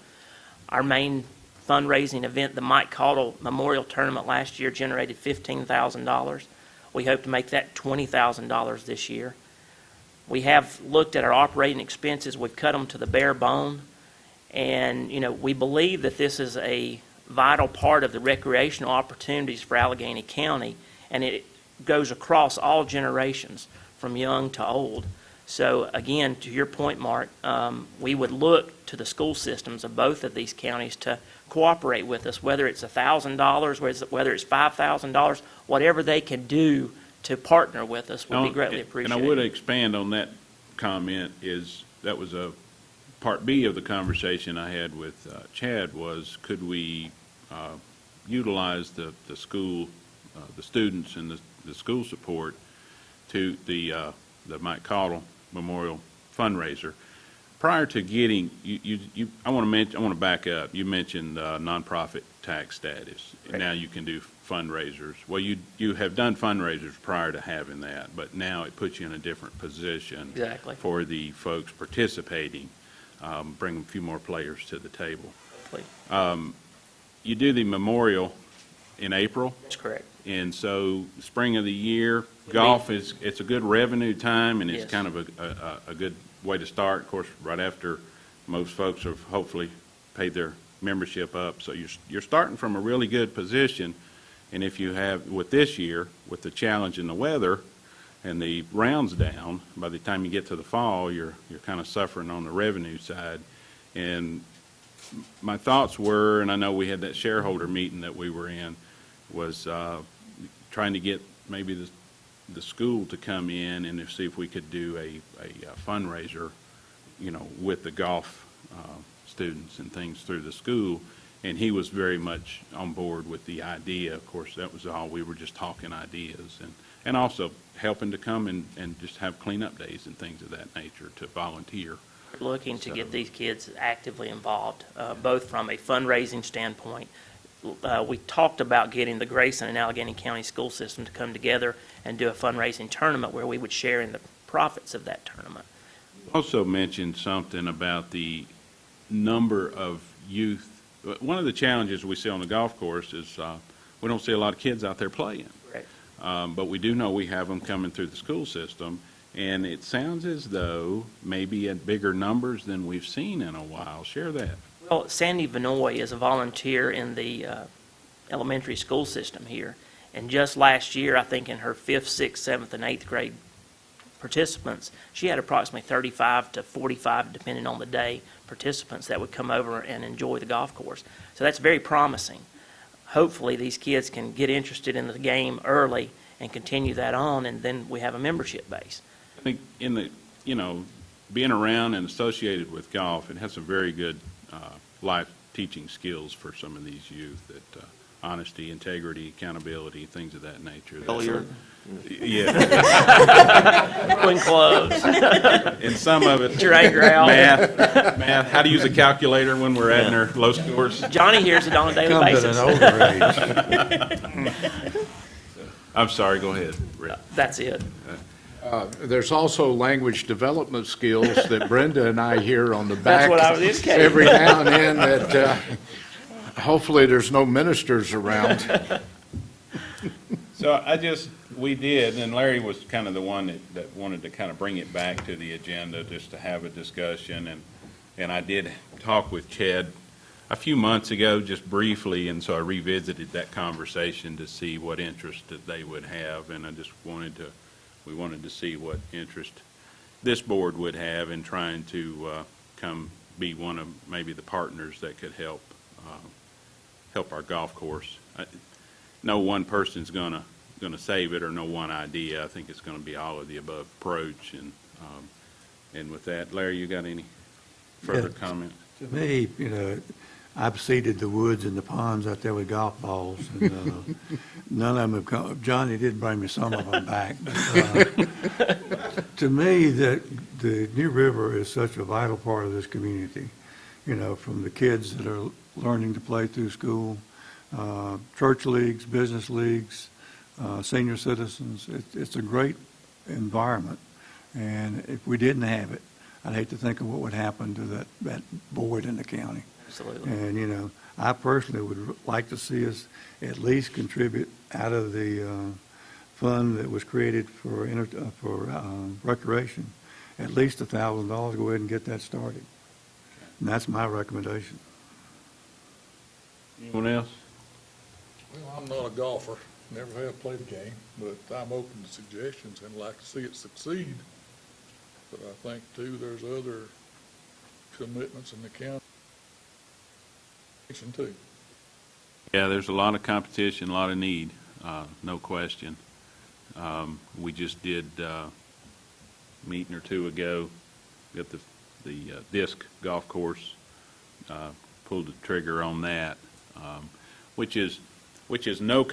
Our main fundraising event. The Mike Caudle Memorial Tournament last year generated $15,000. We hope to make that $20,000 this year. We have looked at our operating expenses. We've cut them to the bare bone. And, we believe that this is a vital part of the recreational opportunities for Alleghany County, and it goes across all generations, from young to old. So again, to your point, Mark, we would look to the school systems of both of these counties to cooperate with us, whether it's $1,000, whether it's $5,000, whatever they can do to partner with us would be greatly appreciated. And I would expand on that comment. That was a part B of the conversation I had with Chad, was could we utilize the school, the students and the school support to the Mike Caudle Memorial fundraiser. Prior to getting, I want to back up. You mentioned nonprofit tax status. Right. Now you can do fundraisers. Well, you have done fundraisers prior to having that, but now it puts you in a different position. Exactly. For the folks participating, bring a few more players to the table. Please. You do the memorial in April. That's correct. And so, spring of the year, golf it's a good revenue time, and it's Yes. kind of a good way to start. Of course, right after most folks have hopefully paid their membership up. So you're starting from a really good position. And if you have, with this year, with the challenge in the weather and the rounds down, by the time you get to the fall, you're kind of suffering on the revenue side. And my thoughts were, and I know we had that shareholder meeting that we were in, was trying to get maybe the school to come in and see if we could do a fundraiser, with the golf students and things through the school. And he was very much on board with the idea. Of course, that was all. We were just talking ideas, and also helping to come and just have cleanup days and things of that nature to volunteer. We're looking to get these kids actively involved, both from a fundraising standpoint. We talked about getting the Grayson and Alleghany County school system to come together and do a fundraising tournament where we would share in the profits of that tournament. Also mentioned something about the number of youth. One of the challenges we see on the golf course is we don't see a lot of kids out there playing. Right. But we do know we have them coming through the school system, and it sounds as though maybe at bigger numbers than we've seen in a while. Share that. Well, Sandy Vanoy is a volunteer in the elementary school system here. And just last year, I think in her 5th, 6th, 7th, and 8th grade participants, she had approximately 35 to 45, depending on the day, participants that would come over and enjoy the golf course. So that's very promising. Hopefully, these kids can get interested in the game early and continue that on, and then we have a membership base. I think in the, being around and associated with golf, it has some very good life teaching skills for some of these youth, that honesty, integrity, accountability, things of that nature. Yeah. Clean clothes. And some of it. Get your anger out. Math, how to use a calculator when we're adding our low scores. Johnny hears it on a daily basis. Comes at an older age. I'm sorry, go ahead, Rick. That's it. There's also language development skills that Brenda and I hear on the back That's what I was indicating. every now and then, that hopefully there's no ministers around. So we did, and Larry was kind of the one that wanted to kind of bring it back to the agenda just to have a discussion. And I did talk with Chad a few months ago, just briefly, and so I revisited that conversation to see what interest that they would have. And we wanted to see what interest this board would have in trying to come be one of maybe the partners that could help our golf course. No one person's gonna save it, or no one idea. I think it's gonna be all of the above approach. And with that, Larry, you got any further comment? To me, I've seeded the woods and the ponds out there with golf balls, and none of them have come. Johnny did bring me some of them back. But, to me, the New River is such a vital part of this community, from the kids that are learning to play through school, church leagues, business leagues, senior citizens. It's a great environment, and if we didn't have it, I'd hate to think of what would happen to that board in the county. Absolutely. And, you know, I personally would like to see us at least contribute out of the fund that was created for recreation, at least $1,000, go ahead and get that started. And that's my recommendation. Anyone else? Well, I'm not a golfer, never have played a game, but I'm open to suggestions and like to see it succeed. But I think too, there's other commitments in the county too. Yeah, there's a lot of competition, a lot of need, no question. We just did, meeting or two ago, got the disc golf course, pulled the trigger on that, which is no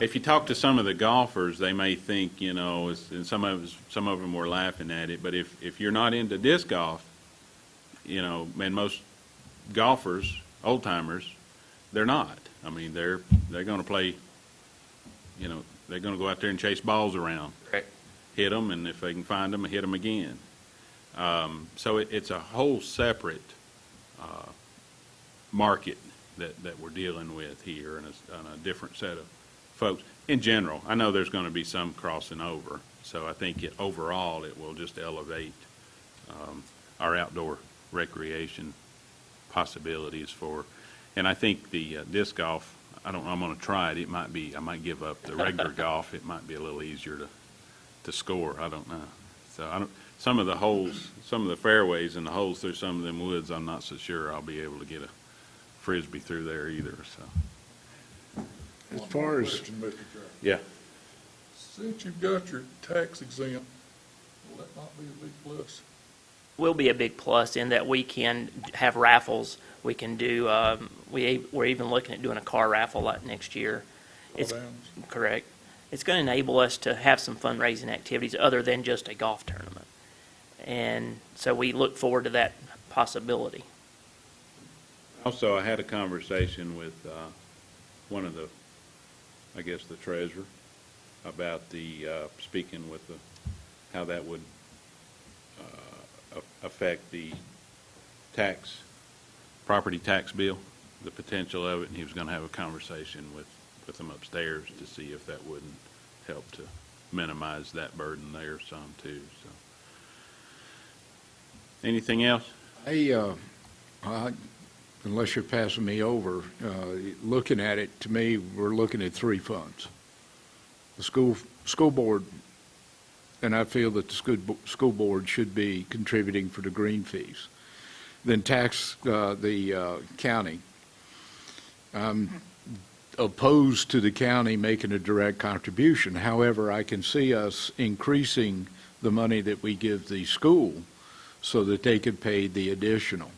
if you talk to some of the golfers, they may think, you know, and some of them were laughing at it, but if you're not into disc golf, you know, and most golfers, old timers, they're not. I mean, they're going to play, you know, they're going to go out there and chase balls around, Correct. hit them, and if they can find them, hit them again. So it's a whole separate market that we're dealing with here, and a different set of folks. In general, I know there's going to be some crossing over, so I think overall it will just elevate our outdoor recreation possibilities and I think the disc golf, I'm going to try it. I might give up the regular golf. It might be a little easier to score. I don't know. So some of the holes, some of the fairways and the holes through some of them woods, I'm not so sure I'll be able to get a Frisbee through there either, so. As One far more as, question, Mr. Chairman. Yeah. Since you've got your tax exempt, will that not be a big plus? Will be a big plus in that we can have raffles. We can do, we're even looking at doing a car raffle like next year. It's Drawdowns? correct. It's going to enable us to have some fundraising activities other than just a golf tournament. And so we look forward to that possibility. Also, I had a conversation with one of the treasurer about speaking with how that would affect the property tax bill, the potential of it, and he was going to have a conversation with them upstairs to see if that wouldn't help to minimize that burden there some too. So, anything else? unless you're passing me over, looking at it, to me, we're looking at three funds. The school board, and I feel that the school board should be contributing for the green fees. Then the county. I'm opposed to the county making a direct contribution. However, I can see us increasing the money that we give the school so that they could pay the additional.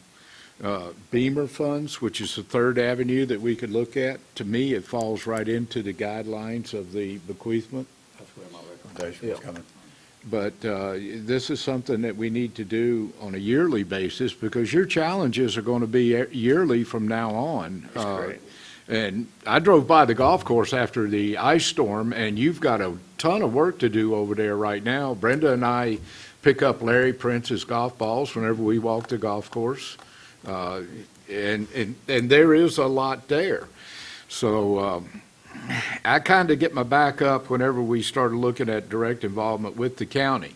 Beamer funds, which is the third avenue that we could look at, to me, it falls right into the guidelines of the bequeathment. That's where my recommendation was coming. But this is something that we need to do on a yearly basis because your challenges are going to be yearly from now on. That's correct. And I drove by the golf course after the ice storm, and you've got a ton of work to do over there right now. Brenda and I pick up Larry Prince's golf balls whenever we walk the golf course. And there is a lot there. So I kind of get my back up whenever we started looking at direct involvement with the county.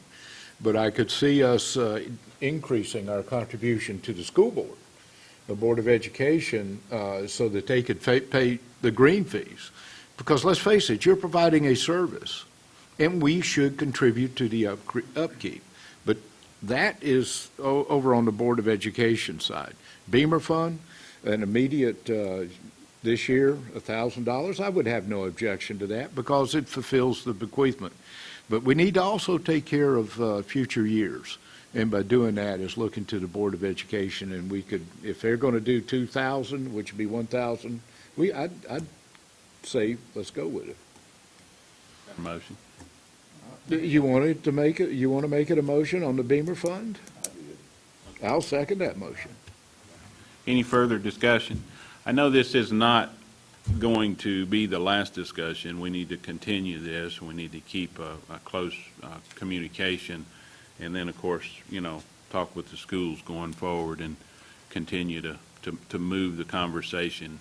But I could see us increasing our contribution to the school board, the Board of Education, so that they could pay the green fees. Because let's face it, you're providing a service, and we should contribute to the upkeep. But that is over on the Board of Education side. Beamer Fund, an immediate, this year, $1,000, I would have no objection to that because it fulfills the bequeathment. But we need to also take care of future years. And by doing that is looking to the Board of Education, and we could, if they're going to do 2,000, which would be 1,000, I'd say let's go with it. Got a motion? You wanted to make it? You want to make it a motion on the Beamer Fund? I'll second that motion. Any further discussion? I know this is not going to be the last discussion. We need to continue this. We need to keep a close communication. And then, of course, you know, talk with the schools going forward and continue to move the conversation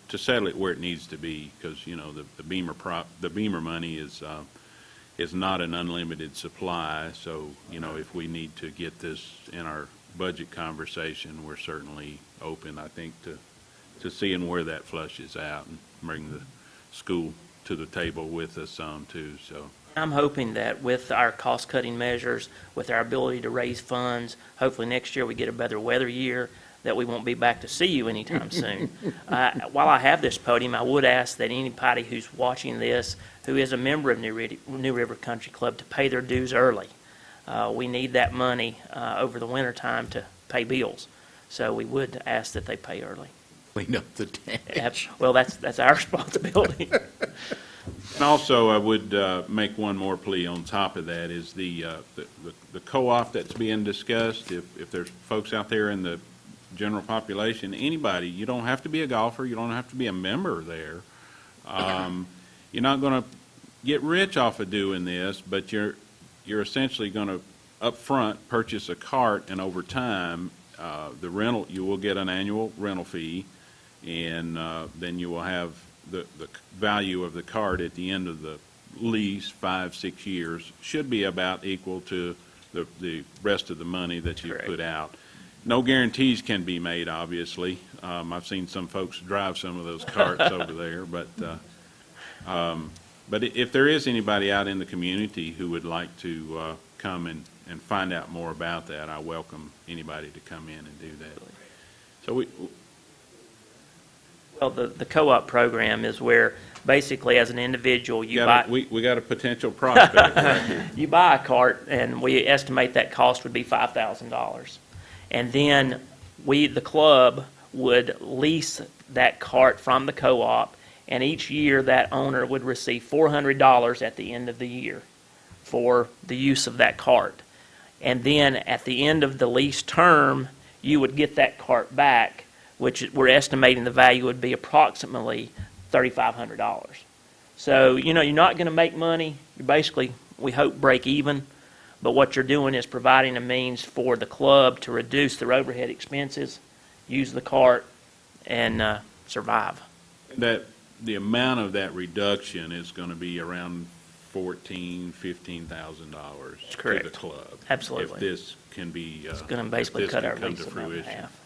to settle it where it needs to be, because, you know, the Beamer money is not an unlimited supply. So, you know, if we need to get this in our budget conversation, we're certainly open, I think, to seeing where that flushes out and bring the school to the table with us on too, so. I'm hoping that with our cost-cutting measures, with our ability to raise funds, hopefully next year we get a better weather year, that we won't be back to see you anytime soon. While I have this podium, I would ask that anybody who's watching this, who is a member of New River Country Club, to pay their dues early. We need that money over the wintertime to pay bills, so we would ask that they pay early. Clean up the damage. Well, that's our responsibility. And also, I would make one more plea on top of that, is the co-op that's being discussed. If there's folks out there in the general population, anybody, you don't have to be a golfer, you don't have to be a member there. You're not going to get rich off of doing this, but you're essentially going to up front purchase a cart, and over time, the rental, you will get an annual rental fee, and then you will have the value of the cart at the end of the lease, 5-6 years, should be about equal to the rest of the money that you put out. No guarantees can be made, obviously. I've seen some folks drive some of those carts over there, but if there is anybody out in the community who would like to come and find out more about that, I welcome anybody to come in and do that. So Well, the co-op program is where basically as an individual we got a potential prospect right here. You buy a cart, and we estimate that cost would be $5,000. And then the club would lease that cart from the co-op, and each year that owner would receive $400 at the end of the year for the use of that cart. And then at the end of the lease term, you would get that cart back, which we're estimating the value would be approximately $3,500. So, you know, you're not going to make money. You're basically, we hope, break even. But what you're doing is providing a means for the club to reduce their overhead expenses, use the cart, and survive. That the amount of that reduction is going to be around $14,000-$15,000 to Correct. the club. Absolutely. If this can be, It's going to basically cut our come lease to amount in fruition. half.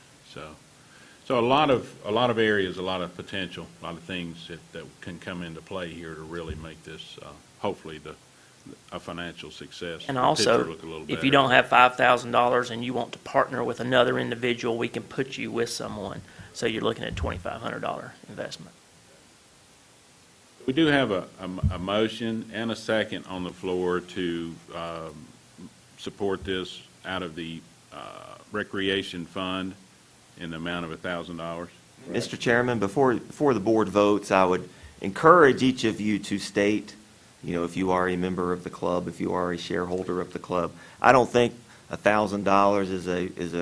So a lot of areas, a lot of potential, a lot of things that can come into play here to really make this hopefully a financial success. And The also, picture look a little if you better. don't have $5,000 and you want to partner with another individual, we can put you with someone. So you're looking at $2,500 investment. We do have a motion and a second on the floor to support this out of the recreation fund in the amount of $1,000. Mr. Chairman, before the board votes, I would encourage each of you to state, you know, if you are a member of the club, if you are a shareholder of the club. I don't think $1,000 is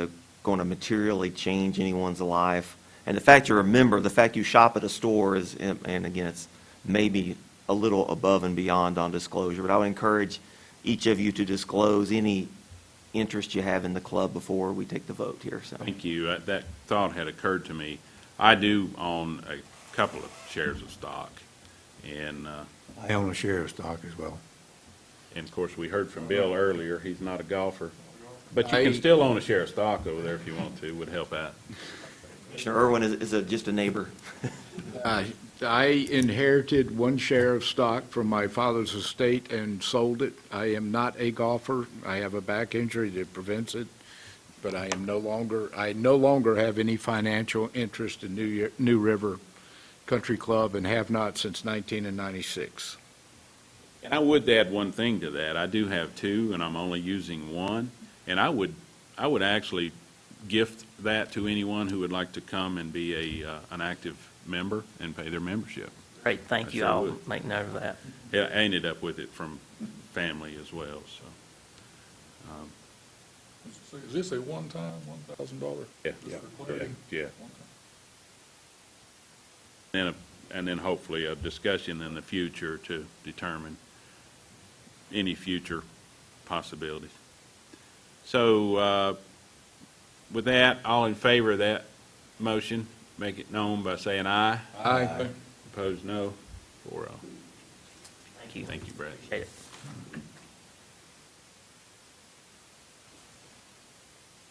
going to materially change anyone's life. And the fact you're a member, the fact you shop at a store is, and again, it's maybe a little above and beyond on disclosure, but I would encourage each of you to disclose any interest you have in the club before we take the vote here. So. Thank you. That thought had occurred to me. I do own a couple of shares of stock, and I own a share of stock as well. of course, we heard from Bill earlier, he's not a golfer. But you can still own a share of stock over there if you want to, would help out. Commissioner Irwin is just a neighbor. I inherited one share of stock from my father's estate and sold it. I am not a golfer. I have a back injury that prevents it, but I no longer have any financial interest in New River Country Club and have not since 1996. And I would add one thing to that. I do have two, and I'm only using one. And I would actually gift that to anyone who would like to come and be an active member and pay their membership. Great, thank you. sure I'll would. make note of that. Yeah, I ended up with it from family as well, so. Is this a one-time, $1,000? Yeah, yeah. And then hopefully a discussion in the future to determine any future possibilities. So with that, all in favor of that motion, make it known by saying aye. Aye. Opposed, no. 4-0. Thank you. Thank you, Brad. Appreciate it.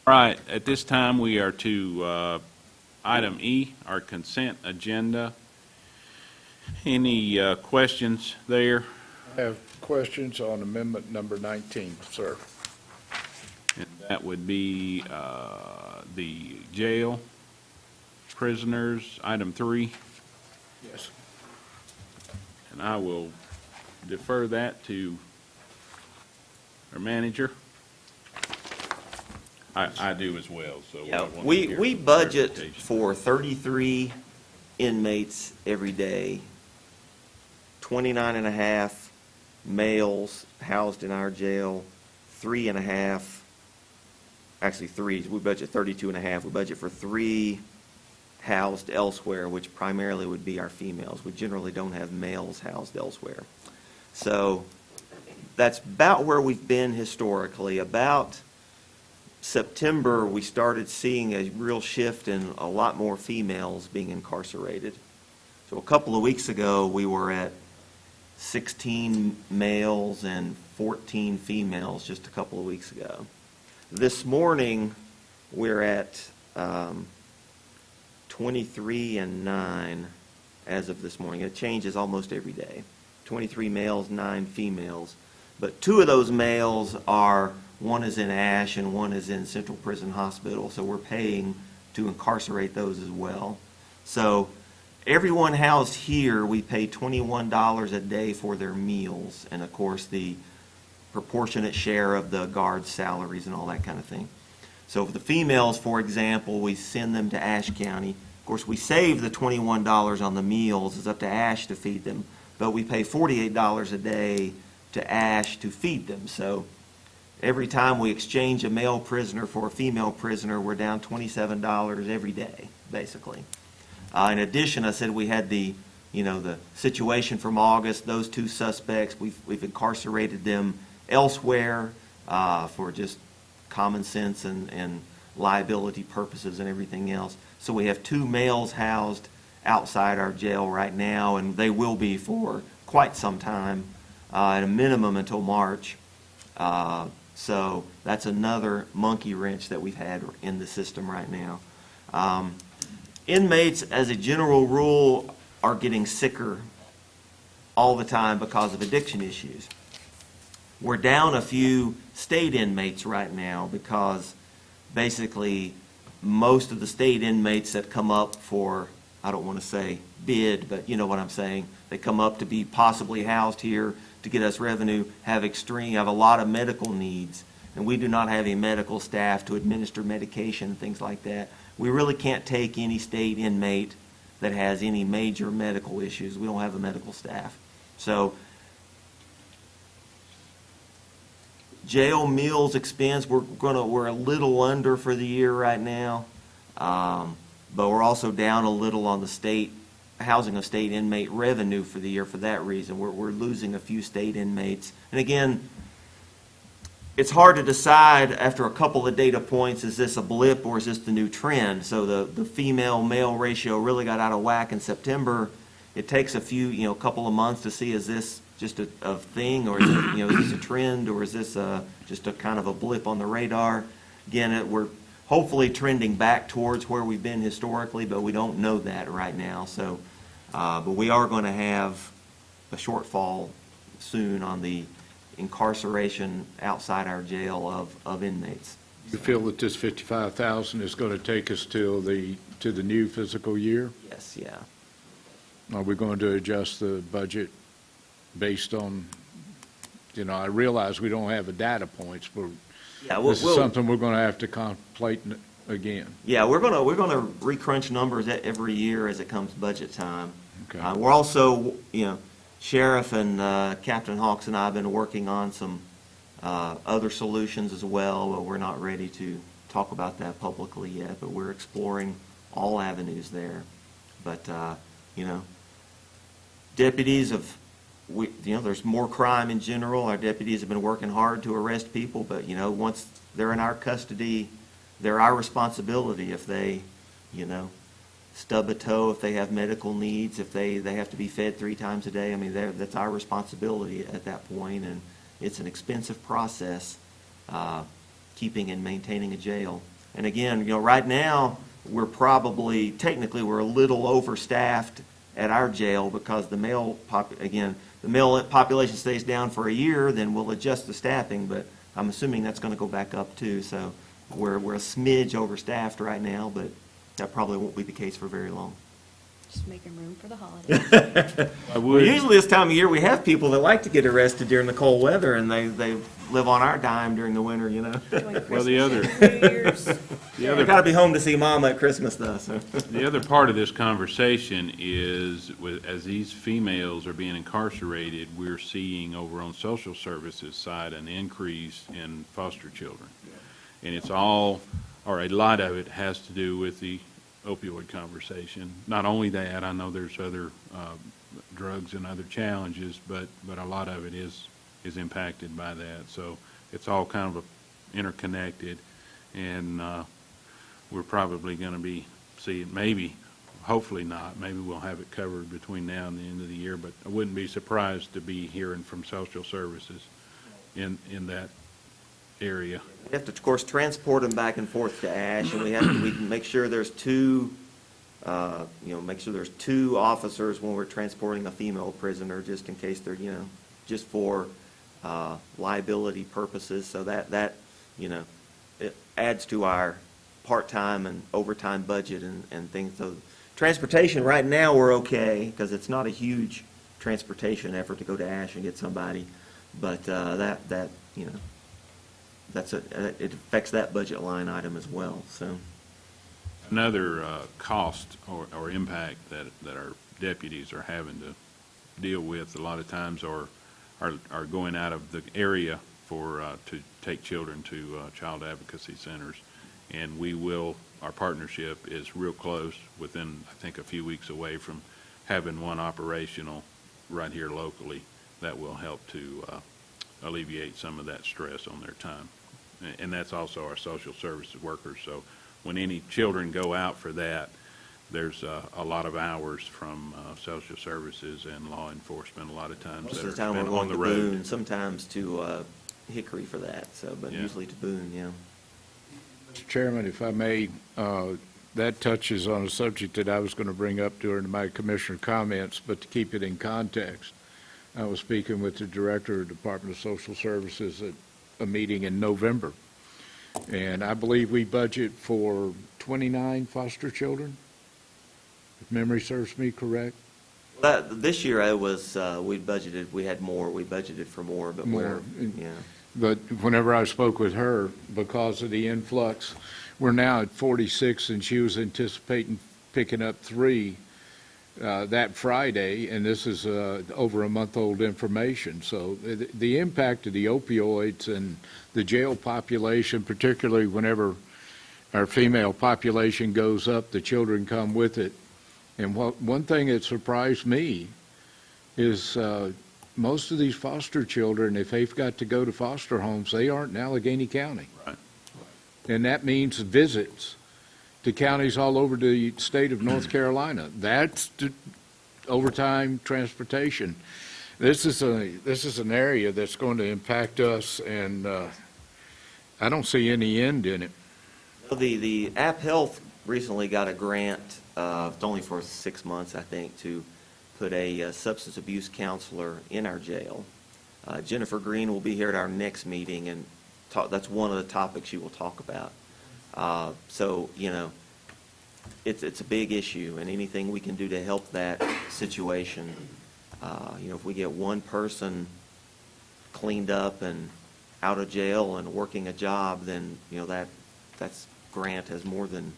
All right, at this time, we are to item E, our consent agenda. Any questions there? I have questions on amendment number 19, sir. And that would be the jail prisoners, item 3. Yes. And I will defer that to our manager. I do as well, so. I Yeah, want to we hear we some budget clarification. for 33 inmates every day, 29 and a half males housed in our jail, 3 and a half, actually 3, we budget 32 and a half. We budget for 3 housed elsewhere, which primarily would be our females. We generally don't have males housed elsewhere. So that's about where we've been historically. About September, we started seeing a real shift in a lot more females being incarcerated. So a couple of weeks ago, we were at 16 males and 14 females just a couple of weeks ago. This morning, we're at 23 and 9 as of this morning. It changes almost every day. 23 males, 9 females. But 2 of those males are, one is in Ash and one is in Central Prison Hospital, so we're paying to incarcerate those as well. So everyone housed here, we pay $21 a day for their meals, and of course the proportionate share of the guards' salaries and all that kind of thing. So for the females, for example, we send them to Ash County. Of course, we save the $21 on the meals. It's up to Ash to feed them, but we pay $48 a day to Ash to feed them. So every time we exchange a male prisoner for a female prisoner, we're down $27 every day, basically. In addition, I said we had the situation from August. Those 2 suspects, we've incarcerated them elsewhere for just common sense and liability purposes and everything else. So we have 2 males housed outside our jail right now, and they will be for quite some time, at a minimum until March. So that's another monkey wrench that we've had in the system right now. Inmates, as a general rule, are getting sicker all the time because of addiction issues. We're down a few state inmates right now because basically most of the state inmates that come up for, I don't want to say bid, but you know what I'm saying, they come up to be possibly housed here to get us revenue, have a lot of medical needs, and we do not have a medical staff to administer medication and things like that. We really can't take any state inmate that has any major medical issues. We don't have a medical staff. So jail meals expense, we're a little under for the year right now, but we're also down a little on the housing of state inmate revenue for the year for that reason. We're losing a few state inmates. And again, it's hard to decide after a couple of data points, is this a blip or is this the new trend? So the female-male ratio really got out of whack in September. It takes a couple of months to see, is this just a thing, or is it, is this a trend, or is this just a kind of a blip on the radar? Again, we're hopefully trending back towards where we've been historically, but we don't know that right now. So, but we are going to have a shortfall soon on the incarceration outside our jail of inmates. You feel that this 55,000 is going to take us to the new fiscal year? Yes, yeah. Are we going to adjust the budget based on, I realize we don't have the data points, but Yeah, this is something we're going to have to contemplate again. Yeah, we're gonna recrunch numbers every year as it comes budget time. Okay. We're also, Sheriff and Captain Hawks and I have been working on some other solutions as well, but we're not ready to talk about that publicly yet. But we're exploring all avenues there. But deputies there's more crime in general. Our deputies have been working hard to arrest people, but, once they're in our custody, they're our responsibility if they, stub a toe, if they have medical needs, if they have to be fed 3 times a day. I mean, that's our responsibility at that point, and it's an expensive process, keeping and maintaining a jail. And again, right now, technically, we're a little overstaffed at our jail because the male population stays down for a year, then we'll adjust the staffing, but I'm assuming that's going to go back up too. So we're a smidge overstaffed right now, but that probably won't be the case for very long. Just making room for the holidays. I Well, would, usually this time of year, we have people that like to get arrested during the cold weather, and they live on our dime during the winter, well, the other, the They other gotta be home to see Mama at Christmas, though, so. The other part of this conversation is, as these females are being incarcerated, we're seeing over on social services side an increase in foster children. And it's all, or a lot of it has to do with the opioid conversation. Not only that, I know there's other drugs and other challenges, but a lot of it is impacted by that. So it's all kind of interconnected, and we're probably going to be seeing, maybe, hopefully not, maybe we'll have it covered between now and the end of the year, but I wouldn't be surprised to be hearing from social services in that area. We have to, of course, transport them back and forth to Ash, and we make sure there's two, make sure there's 2 officers when we're transporting a female prisoner, just in case they're, just for liability purposes. So that it adds to our part-time and overtime budget and things. So transportation, right now, we're okay, because it's not a huge transportation effort to go to Ash and get somebody, but it affects that budget line item as well, so. Another cost or impact that our deputies are having to deal with a lot of times are going out of the area to take children to child advocacy centers. And our partnership is real close, within, I think, a few weeks away from having one operational right here locally that will help to alleviate some of that stress on their time. And that's also our social services workers. So when any children go out for that, there's a lot of hours from social services and law enforcement a lot of times Most that of the are time, we're spent going on the to road. Boone, sometimes to Hickory for that, so, but Yeah. usually to Boone, yeah. Mr. Chairman, if I may, that touches on a subject that I was going to bring up during my commissioner comments, but to keep it in context, I was speaking with the Director of the Department of Social Services at a meeting in November, and I believe we budget for 29 foster children, if memory serves me correct. This year, we had more, we budgeted for more, but More. yeah. But whenever I spoke with her, because of the influx, we're now at 46, and she was anticipating picking up 3 that Friday, and this is over a month-old information. So the impact of the opioids and the jail population, particularly whenever our female population goes up, the children come with it. And one thing that surprised me is most of these foster children, if they've got to go to foster homes, they aren't in Alleghany County. Right. And that means visits to counties all over the state of North Carolina. That's the overtime transportation. This is an area that's going to impact us, and I don't see any end in it. Well, the App Health recently got a grant, it's only for 6 months, I think, to put a substance abuse counselor in our jail. Jennifer Green will be here at our next meeting, and that's one of the topics she will talk about. So, it's a big issue, and anything we can do to help that situation, if we get one person cleaned up and out of jail and working a job, then, that's grant has more than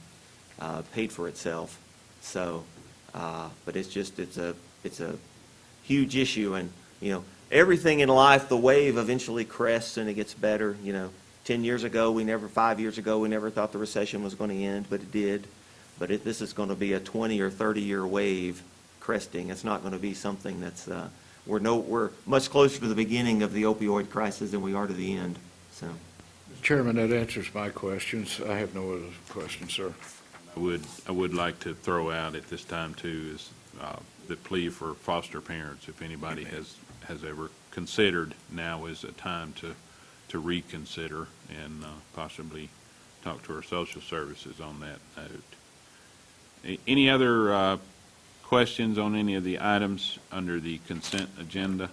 paid for itself. So, but it's a huge issue, and, everything in life, the wave eventually crests and it gets better. 5 years ago, we never thought the recession was going to end, but it did. But this is going to be a 20 or 30-year wave cresting. It's not going to be something that's we're much closer to the beginning of the opioid crisis than we are to the end, so. Chairman, that answers my questions. I have no other questions, sir. I would like to throw out at this time, too, is the plea for foster parents. If anybody has ever considered, now is a time to reconsider and possibly talk to our social services on that note. Any other questions on any of the items under the consent agenda?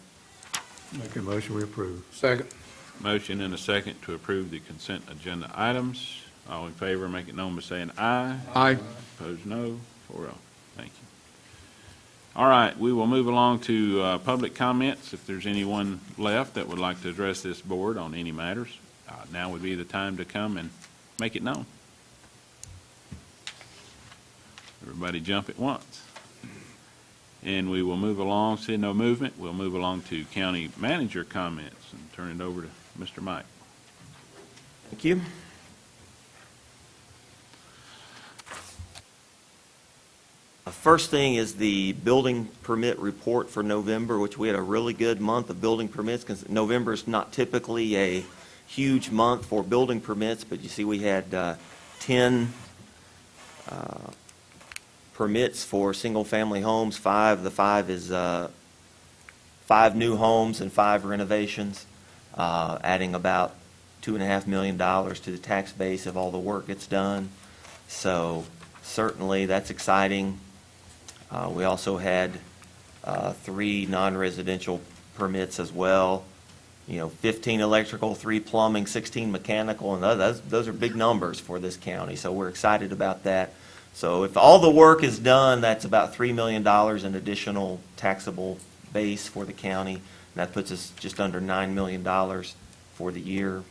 Make a motion, we approve. Second. Motion and a second to approve the consent agenda items. All in favor, make it known by saying aye. Aye. Opposed, no. 4-0. Thank you. All right, we will move along to public comments. If there's anyone left that would like to address this board on any matters, now would be the time to come and make it known. Everybody jump at once. And we will move along, see no movement, we'll move along to county manager comments and turn it over to Mr. Mike. Thank you. First thing is the building permit report for November, which we had a really good month of building permits, because November is not typically a huge month for building permits, but you see we had 10 permits for single-family homes. The five is 5 new homes and 5 renovations, adding about $2.5 million to the tax base if all the work gets done. So certainly that's exciting. We also had 3 non-residential permits as well. 15 electrical, 3 plumbing, 16 mechanical, and those are big numbers for this county. So we're excited about that. So if all the work is done, that's about $3 million in additional taxable base for the county. And that puts us just under $9 million for the year.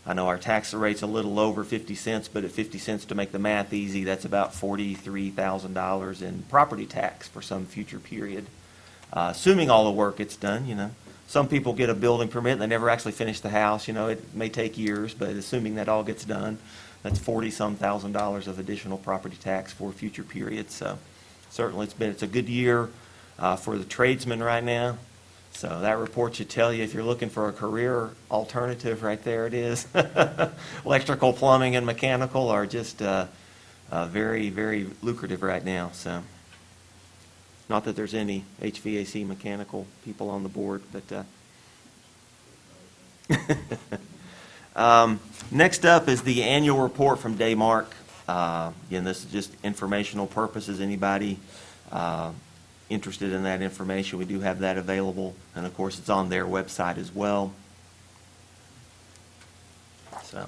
I know our tax rate's a little over 50 cents, but at 50 cents to make the math easy, that's about $43,000 in property tax for some future period. Assuming all the work gets done, Some people get a building permit and they never actually finish the house. It may take years, but assuming that all gets done, that's $40-some thousand of additional property tax for future periods. So certainly it's a good year for the tradesmen right now. So that report should tell you if you're looking for a career alternative, right there it is. Electrical, plumbing, and mechanical are just very, very lucrative right now. So not that there's any HVAC mechanical people on the board, but next up is the annual report from Daymark. Again, this is just informational purposes. Anybody interested in that information, we do have that available, and of course it's on their website as well. So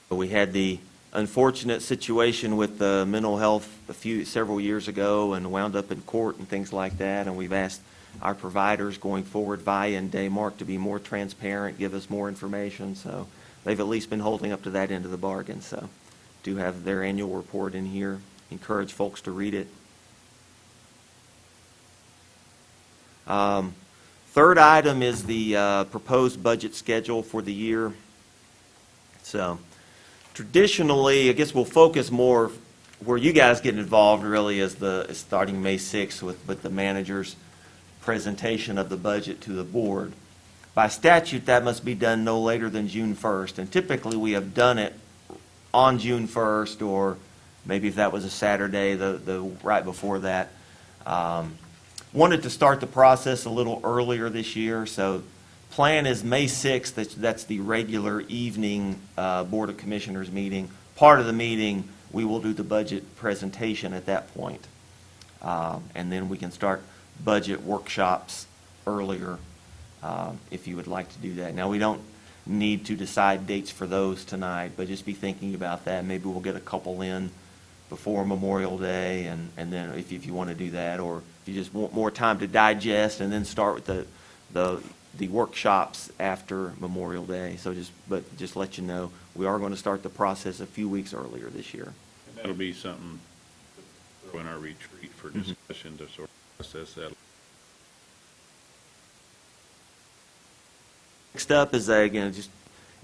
we had the unfortunate situation with the mental health several years ago and wound up in court and things like that, and we've asked our providers going forward via and Daymark to be more transparent, give us more information. So they've at least been holding up to that end of the bargain. So do have their annual report in here. Encourage folks to read it. Third item is the proposed budget schedule for the year. So traditionally, I guess we'll focus more where you guys get involved really is starting May 6th with the manager's presentation of the budget to the board. By statute, that must be done no later than June 1st, and typically we have done it on June 1st, or maybe if that was a Saturday, the right before that. Wanted to start the process a little earlier this year, so plan is May 6th. That's the regular evening Board of Commissioners meeting. Part of the meeting, we will do the budget presentation at that point. And then we can start budget workshops earlier if you would like to do that. Now, we don't need to decide dates for those tonight, but just be thinking about that. Maybe we'll get a couple in before Memorial Day, and then if you want to do that, or if you just want more time to digest and then start with the workshops after Memorial Day. So just let you know, we are going to start the process a few weeks earlier this year. And that'll be something to throw in our retreat for discussion to sort of process that. Next up is, again, just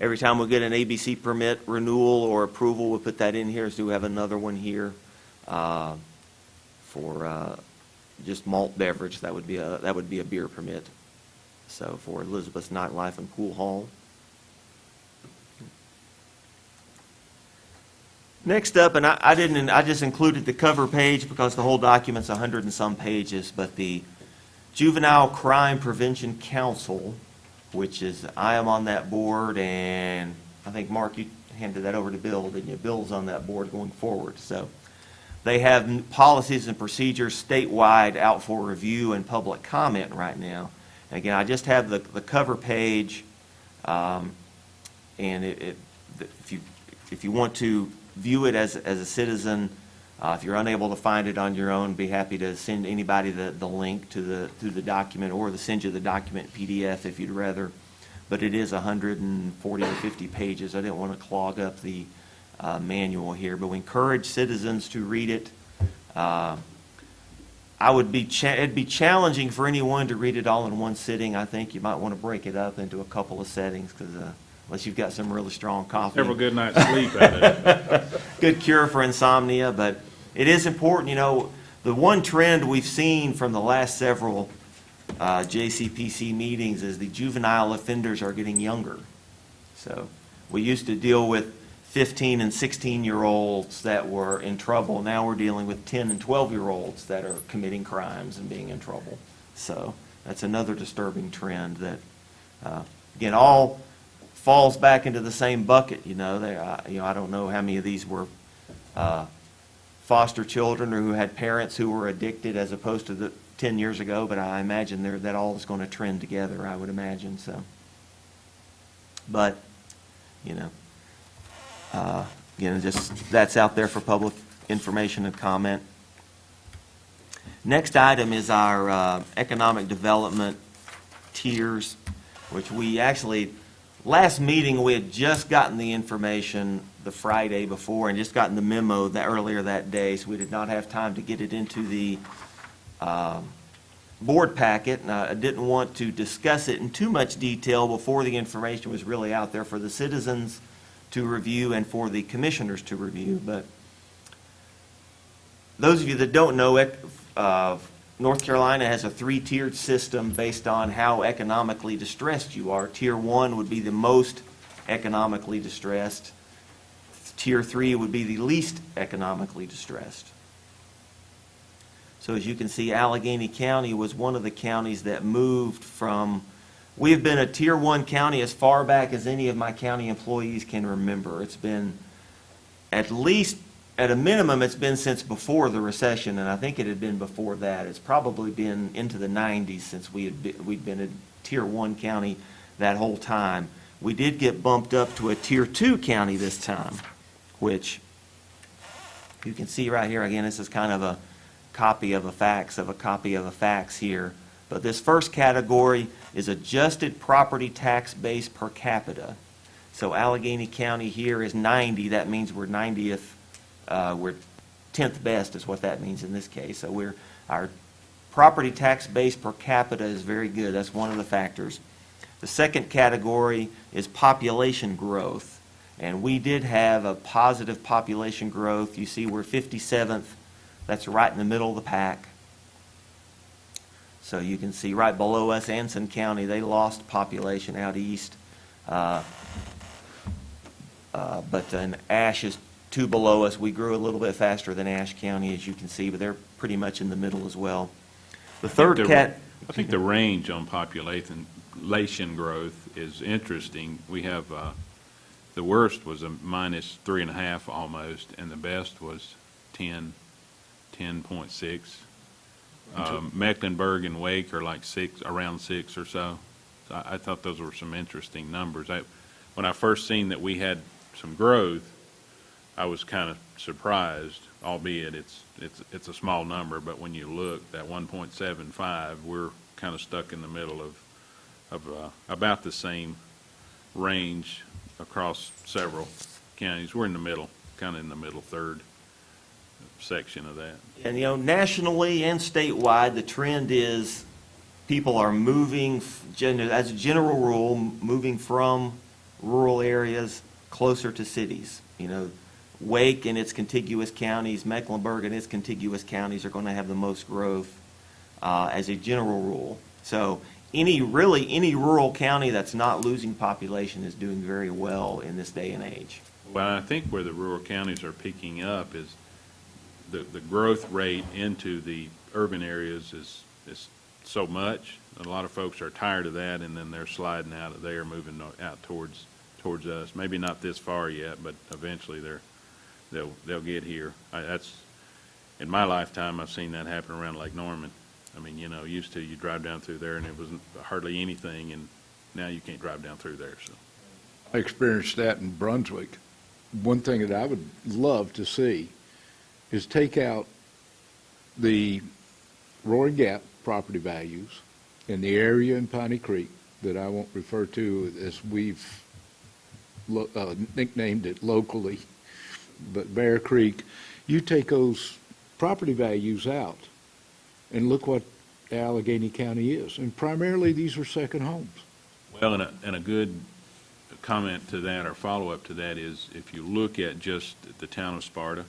every time we get an ABC permit renewal or approval, we'll put that in here. So we have another one here for just malt beverage, that would be a beer permit. So for Elizabeth's Nightlife and Pool Hall. Next up, and I just included the cover page because the whole document's 100 and some pages, but the Juvenile Crime Prevention Council, which is, I am on that board, and I think, Mark, you handed that over to Bill, didn't you? Bill's on that board going forward. So they have policies and procedures statewide out for review and public comment right now. And again, I just have the cover page, and if you want to view it as a citizen, if you're unable to find it on your own, be happy to send anybody the link to the document, or to send you the document PDF if you'd rather. But it is 140 or 50 pages. I didn't want to clog up the manual here, but we encourage citizens to read it. It'd be challenging for anyone to read it all in one sitting. I think you might want to break it up into a couple of settings, because unless you've got some really strong coffee. Several good nights sleep out of it. Good cure for insomnia, but it is important. You know, the one trend we've seen from the last several JCPC meetings is the juvenile offenders are getting younger. So we used to deal with 15 and 16-year-olds that were in trouble. Now we're dealing with 10 and 12-year-olds that are committing crimes and being in trouble. So that's another disturbing trend that, again, all falls back into the same bucket. You know, I don't know how many of these were foster children or who had parents who were addicted as opposed to the 10 years ago, but I imagine that all is going to trend together, I would imagine. So, but, you know, again, just that's out there for public information and comment. Next item is our economic development tiers, which we actually, last meeting, we had just gotten the information the Friday before and just gotten the memo earlier that day, so we did not have time to get it into the board packet. And I didn't want to discuss it in too much detail before the information was really out there for the citizens to review and for the commissioners to review. But those of you that don't know it, North Carolina has a 3-tiered system based on how economically distressed you are. Tier 1 would be the most economically distressed. Tier 3 would be the least economically distressed. So as you can see, Alleghany County was one of the counties that moved from, we have been a Tier 1 county as far back as any of my county employees can remember. It's been at least, at a minimum, it's been since before the recession, and I think it had been before that. It's probably been into the 90s since we'd been a Tier 1 county that whole time. We did get bumped up to a Tier 2 county this time, which you can see right here. Again, this is kind of a copy of a fax here. But this first category is adjusted property tax base per capita. So Alleghany County here is 90. That means we're 90th. We're 10th best is what that means in this case. So our property tax base per capita is very good. That's one of the factors. The second category is population growth. And we did have a positive population growth. You see we're 57th. That's right in the middle of the pack. So you can see right below us, Anson County, they lost population out east. But then Ashe is 2 below us. We grew a little bit faster than Ashe County, as you can see, but they're pretty much in the middle as well. The third I think the range on population growth is interesting. We have, the worst was a minus 3.5 almost, and the best was 10.6. Mecklenburg and Wake are like around 6 or so. So I thought those were some interesting numbers. When I first seen that we had some growth, I was kind of surprised, albeit it's a small number, but when you look, that 1.75, we're kind of stuck in the middle of about the same range across several counties. We're in the middle, kind of in the middle third section of that. And, you know, nationally and statewide, the trend is people are moving, as a general rule, moving from rural areas closer to cities. You know, Wake and its contiguous counties, Mecklenburg and its contiguous counties are going to have the most growth. as a general rule. So any rural county that's not losing population is doing very well in this day and age. Well, I think where the rural counties are picking up is the growth rate into the urban areas is so much. A lot of folks are tired of that, and then they're sliding out of there, moving out towards us. Maybe not this far yet, but eventually they'll get here. That's in my lifetime, I've seen that happen around Lake Norman. I mean, used to you drive down through there and it wasn't hardly anything, and now you can't drive down through there. So I experienced that in Brunswick. One thing that I would love to see is take out the Roaring Gap property values in the area in Piney Creek that I won't refer to as we've nicknamed it locally, but Bear Creek. You take those property values out and look what Alleghany County is. And primarily, these are second homes. well, and a good comment to that or follow-up to that is if you look at just the town of Sparta,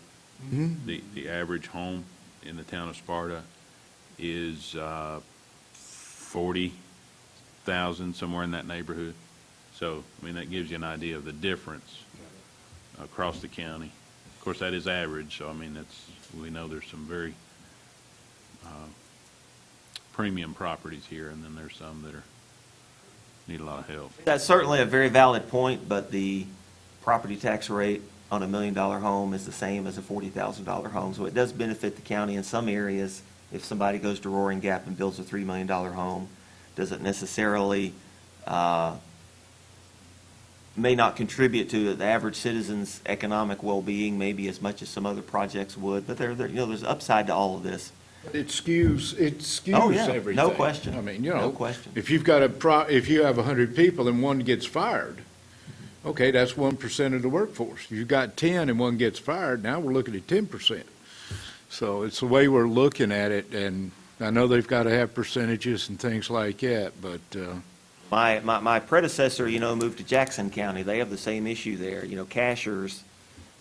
the average home in the town of Sparta is 40,000, somewhere in that neighborhood. So, I mean, that gives you an idea of the difference across the county. Of course, that is average, so I mean, we know there's some very premium properties here, and then there's some that need a lot of help. That's certainly a very valid point, but the property tax rate on $1 million home is the same as a $40,000 home. So it does benefit the county in some areas. If somebody goes to Roaring Gap and builds a $3 million home, doesn't necessarily, may not contribute to the average citizen's economic well-being maybe as much as some other projects would, but there's upside to all of this. It skews Oh, yeah, everything. no question. I mean, No question. if you've got if you have 100 people and one gets fired, okay, that's 1% of the workforce. If you've got 10 and one gets fired, now we're looking at 10%. So it's the way we're looking at it, and I know they've got to have percentages and things like that, but My predecessor, moved to Jackson County. They have the same issue there. Cashers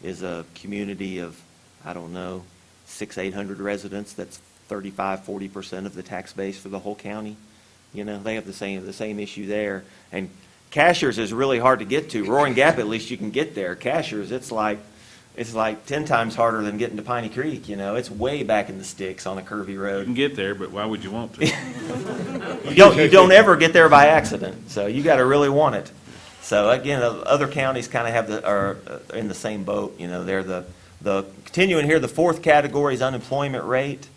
is a community of, 600-800 residents. That's 35-40% of the tax base for the whole county. They have the same issue there. And Cashers is really hard to get to. Roaring Gap, at least you can get there. Cashers, it's like 10 times harder than getting to Piney Creek. It's way back in the sticks on a curvy You road. can get there, but why would you want to? You don't ever get there by accident, so you got to really want it. So again, other counties kind of are in the same boat. They're the continuing here. The fourth category is unemployment rate.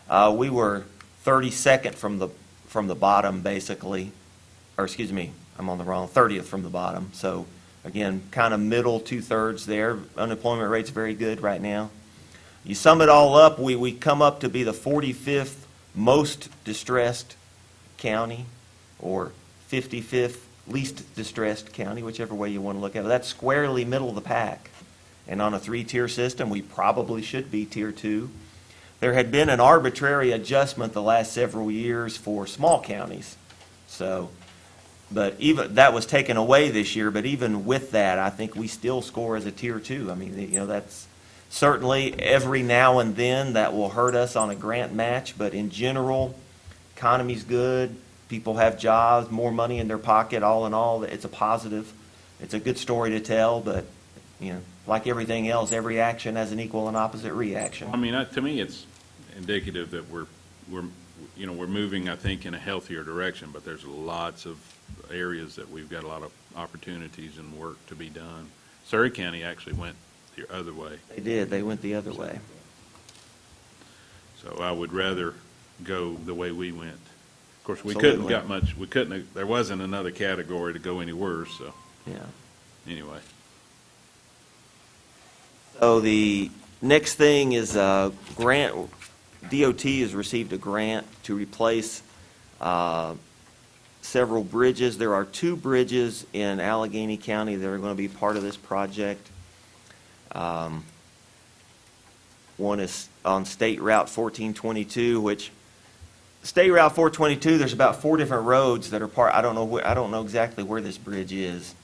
We were 32nd from the bottom, basically, or excuse me, I'm on the wrong 30th from the bottom. So again, kind of middle 2/3 there. Unemployment rate's very good right now. You sum it all up, we come up to be the 45th most distressed county, or 55th least distressed county, whichever way you want to look at it. That's squarely middle of the pack. And on a 3-tier system, we probably should be tier 2. There had been an arbitrary adjustment the last several years for small counties. So, but even that was taken away this year, but even with that, I think we still score as a tier 2. I mean, that's certainly every now and then that will hurt us on a grant match, but in general, economy's good, people have jobs, more money in their pocket, all in all, it's a positive. It's a good story to tell, but, like everything else, every action has an equal and opposite reaction. I mean, to me, it's indicative that we're moving, I think, in a healthier direction, but there's lots of areas that we've got a lot of opportunities and work to be done. Surrey County actually went the other way. They did, they went the other way. So I would rather go the way we went. Of course, we Absolutely. there wasn't another category to go any worse, so Yeah. anyway. So the next thing is grant. DOT has received a grant to replace several bridges. There are 2 bridges in Alleghany County that are going to be part of this project. One is on State Route 1422, which State Route 422. There's about 4 different roads that are part. I don't know exactly where this bridge is.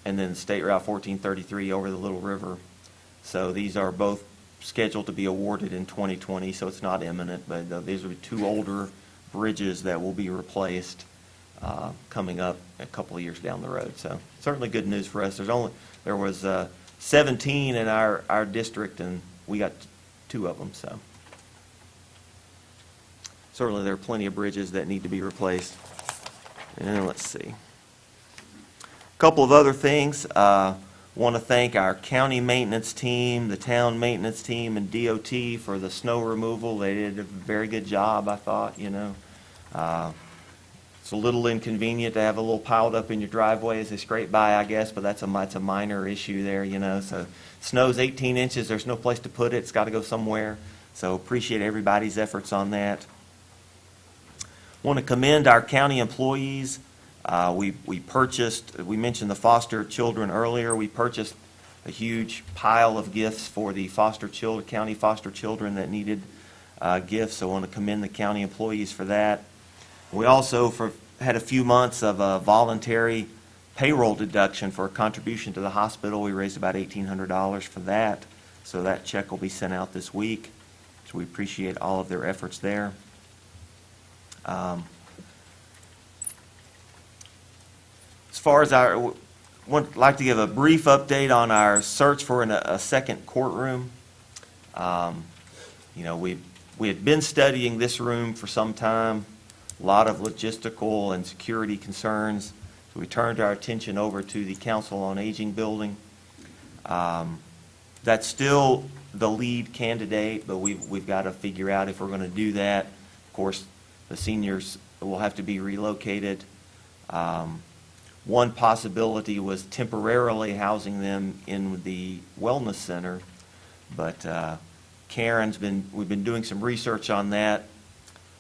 And then State Route 1433 over the Little River. So these are both scheduled to be awarded in 2020, so it's not imminent, but these are two older bridges that will be replaced coming up a couple of years down the road. So certainly good news for us. There was 17 in our district, and we got 2 of them, so certainly there are plenty of bridges that need to be replaced. And let's see. A couple of other things. Want to thank our county maintenance team, the town maintenance team, and DOT for the snow removal. They did a very good job, I thought, you know. It's a little inconvenient to have a little piled up in your driveway as they scrape by, I guess, but that's a minor issue there, you know. So snow's 18 inches. There's no place to put it. It's got to go somewhere. So appreciate everybody's efforts on that. Want to commend our county employees. We mentioned the foster children earlier. We purchased a huge pile of gifts for the county foster children that needed gifts, so I want to commend the county employees for that. We also had a few months of a voluntary payroll deduction for a contribution to the hospital. We raised about $1,800 for that, so that check will be sent out this week. So we appreciate all of their efforts there. As far as would like to give a brief update on our search for a second courtroom. You know, we had been studying this room for some time, a lot of logistical and security concerns. So we turned our attention over to the Council on Aging building. That's still the lead candidate, but we've got to figure out if we're going to do that. Of course, the seniors will have to be relocated. One possibility was temporarily housing them in the wellness center, but we've been doing some research on that.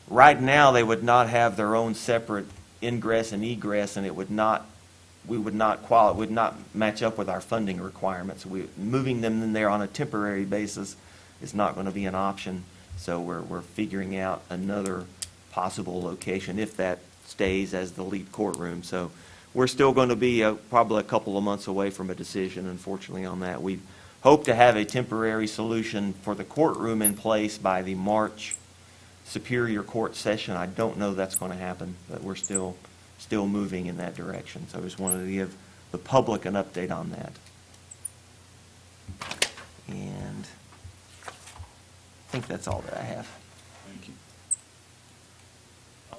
Right now, they would not have their own separate ingress and egress, and it would not match up with our funding requirements. Moving them in there on a temporary basis is not going to be an option, so we're figuring out another possible location if that stays as the lead courtroom. So we're still going to be probably a couple of months away from a decision, unfortunately, on that. We hope to have a temporary solution for the courtroom in place by the March Superior Court session. I don't know that's going to happen, but we're still moving in that direction. So I just wanted to give the public an update on that. And I think that's all that I have. Thank you.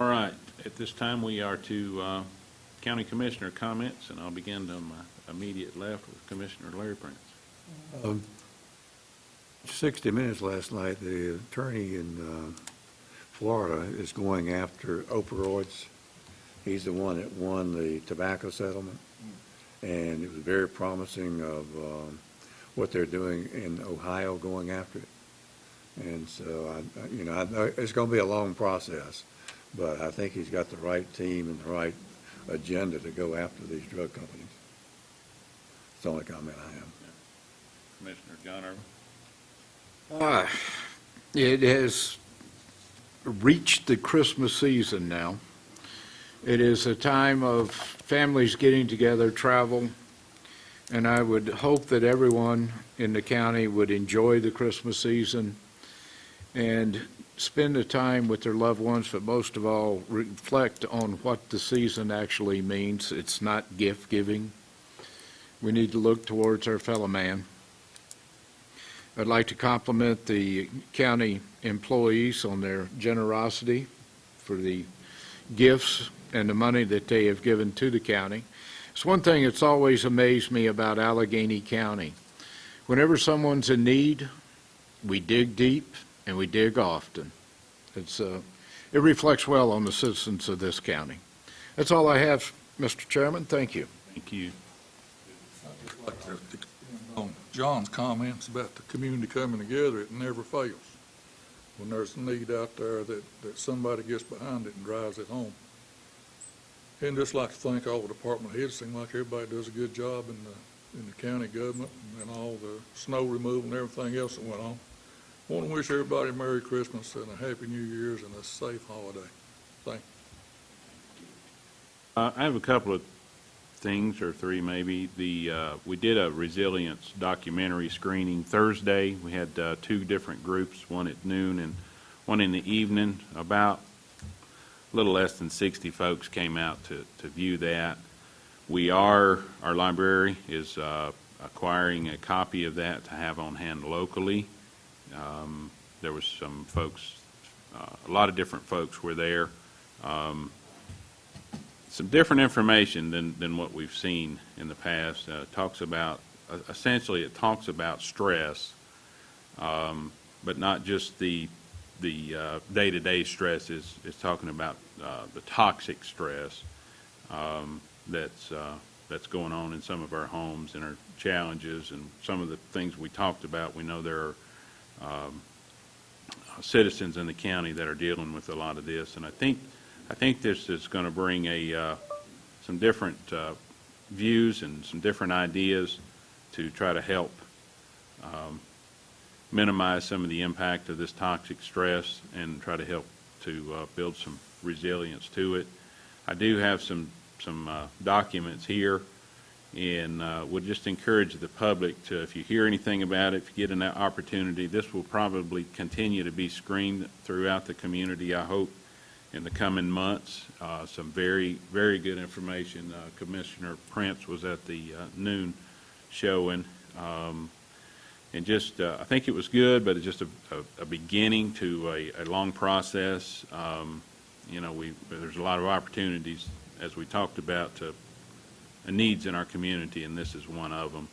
All right, at this time, we are to County Commissioner comments, and I'll begin on my immediate left with Commissioner Larry Prince. 60 Minutes last night, the attorney in Florida is going after opioids. He's the one that won the tobacco settlement, and it was very promising of what they're doing in Ohio going after it. And so, I know it's going to be a long process, but I think he's got the right team and the right agenda to go after these drug companies. It's the only comment I have. Commissioner John Irvin. It has reached the Christmas season now. It is a time of families getting together, travel, and I would hope that everyone in the county would enjoy the Christmas season and spend the time with their loved ones, but most of all, reflect on what the season actually means. It's not gift giving. We need to look towards our fellow man. I'd like to compliment the county employees on their generosity for the gifts and the money that they have given to the county. It's one thing that's always amazed me about Alleghany County. Whenever someone's in need, we dig deep and we dig often. It reflects well on the citizens of this county. That's all I have, Mr. Chairman. Thank you. Thank you. I'd just like to expand on John's comments about the community coming together. It never fails. When there's a need out there that somebody gets behind it and drives it home. And just like to thank all the department heads. Seem like everybody does a good job in the county government and all the snow removal and everything else that went on. I want to wish everybody a Merry Christmas and a Happy New Year's and a safe holiday. Thank you. I have a couple of things, or three maybe. We did a resilience documentary screening Thursday. We had two different groups, one at noon and one in the evening. About a little less than 60 folks came out to view that. Our library is acquiring a copy of that to have on hand locally. There was some folks, a lot of different folks were there. Some different information than what we've seen in the past. Talks about, essentially it talks about stress, but not just the day-to-day stress. It's talking about the toxic stress that's going on in some of our homes and our challenges and some of the things we talked about. We know there are citizens in the county that are dealing with a lot of this, and I think this is going to bring some different views and some different ideas to try to help minimize some of the impact of this toxic stress and try to help to build some resilience to it. I do have some documents here, and would just encourage the public to, if you hear anything about it, if you get an opportunity, this will probably continue to be screened throughout the community, I hope, in the coming months. Some very, very good information. Commissioner Prince was at the noon showing, and just I think it was good, but it's just a beginning to a long process. There's a lot of opportunities, as we talked about, to needs in our community, and this is one of them.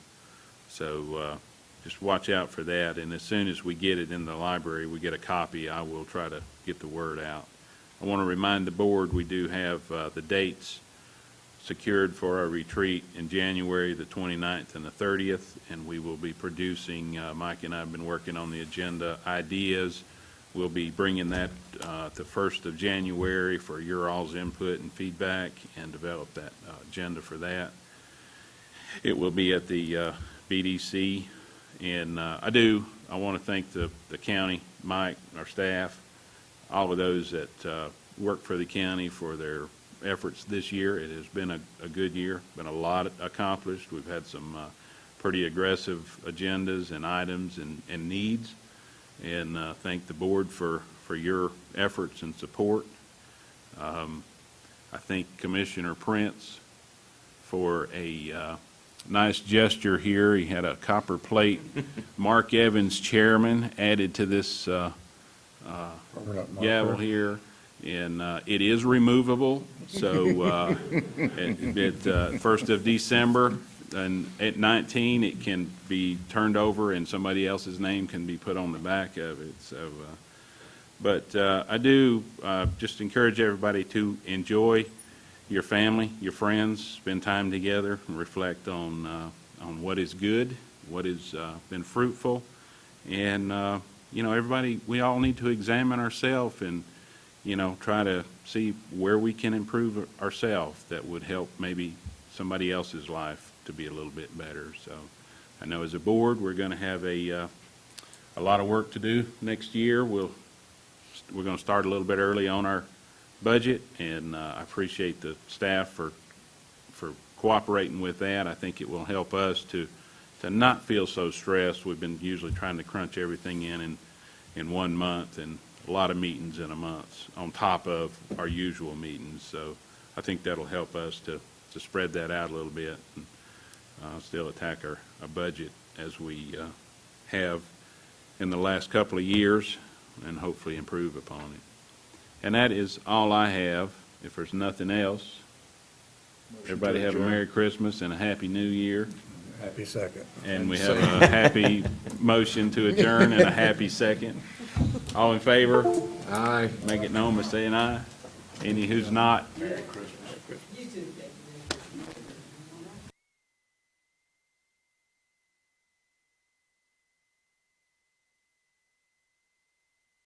So just watch out for that, and as soon as we get it in the library, we get a copy, I will try to get the word out. I want to remind the board we do have the dates secured for our retreat in January, the 29th and the 30th, and we will be producing, Mike and I have been working on the agenda ideas. We'll be bringing that the 1st of January for your all's input and feedback and develop that agenda for that. It will be at the BDC, and I want to thank the county, Mike, our staff, all of those that work for the county for their efforts this year. It has been a good year, been a lot accomplished. We've had some pretty aggressive agendas and items and needs, and thank the board for your efforts and support. I thank Commissioner Prince for a nice gesture here. He had a copper plate, Mark Evans, chairman, added to this gavel here, and it is removable. So at 1st of December and at 19, it can be turned over and somebody else's name can be put on the back of it. So, but I do just encourage everybody to enjoy your family, your friends, spend time together, and reflect on what is good, what has been fruitful, and everybody, we all need to examine ourselves and try to see where we can improve ourselves that would help maybe somebody else's life to be a little bit better. So I know as a board we're going to have a lot of work to do next year. We're going to start a little bit early on our budget, and I appreciate the staff for cooperating with that. I think it will help us to not feel so stressed. We've been usually trying to crunch everything in 1 month, and a lot of meetings in a month on top of our usual meetings. So I think that'll help us to spread that out a little bit and still attack our budget as we have in the last couple of years, and hopefully improve upon it. And that is all I have. If there's nothing else, everybody have a Merry Christmas and a Happy New Year. Happy second. And we have a happy motion to adjourn and a happy second. All in favor? Aye. Make it known by saying aye. Any who's not? Merry Christmas.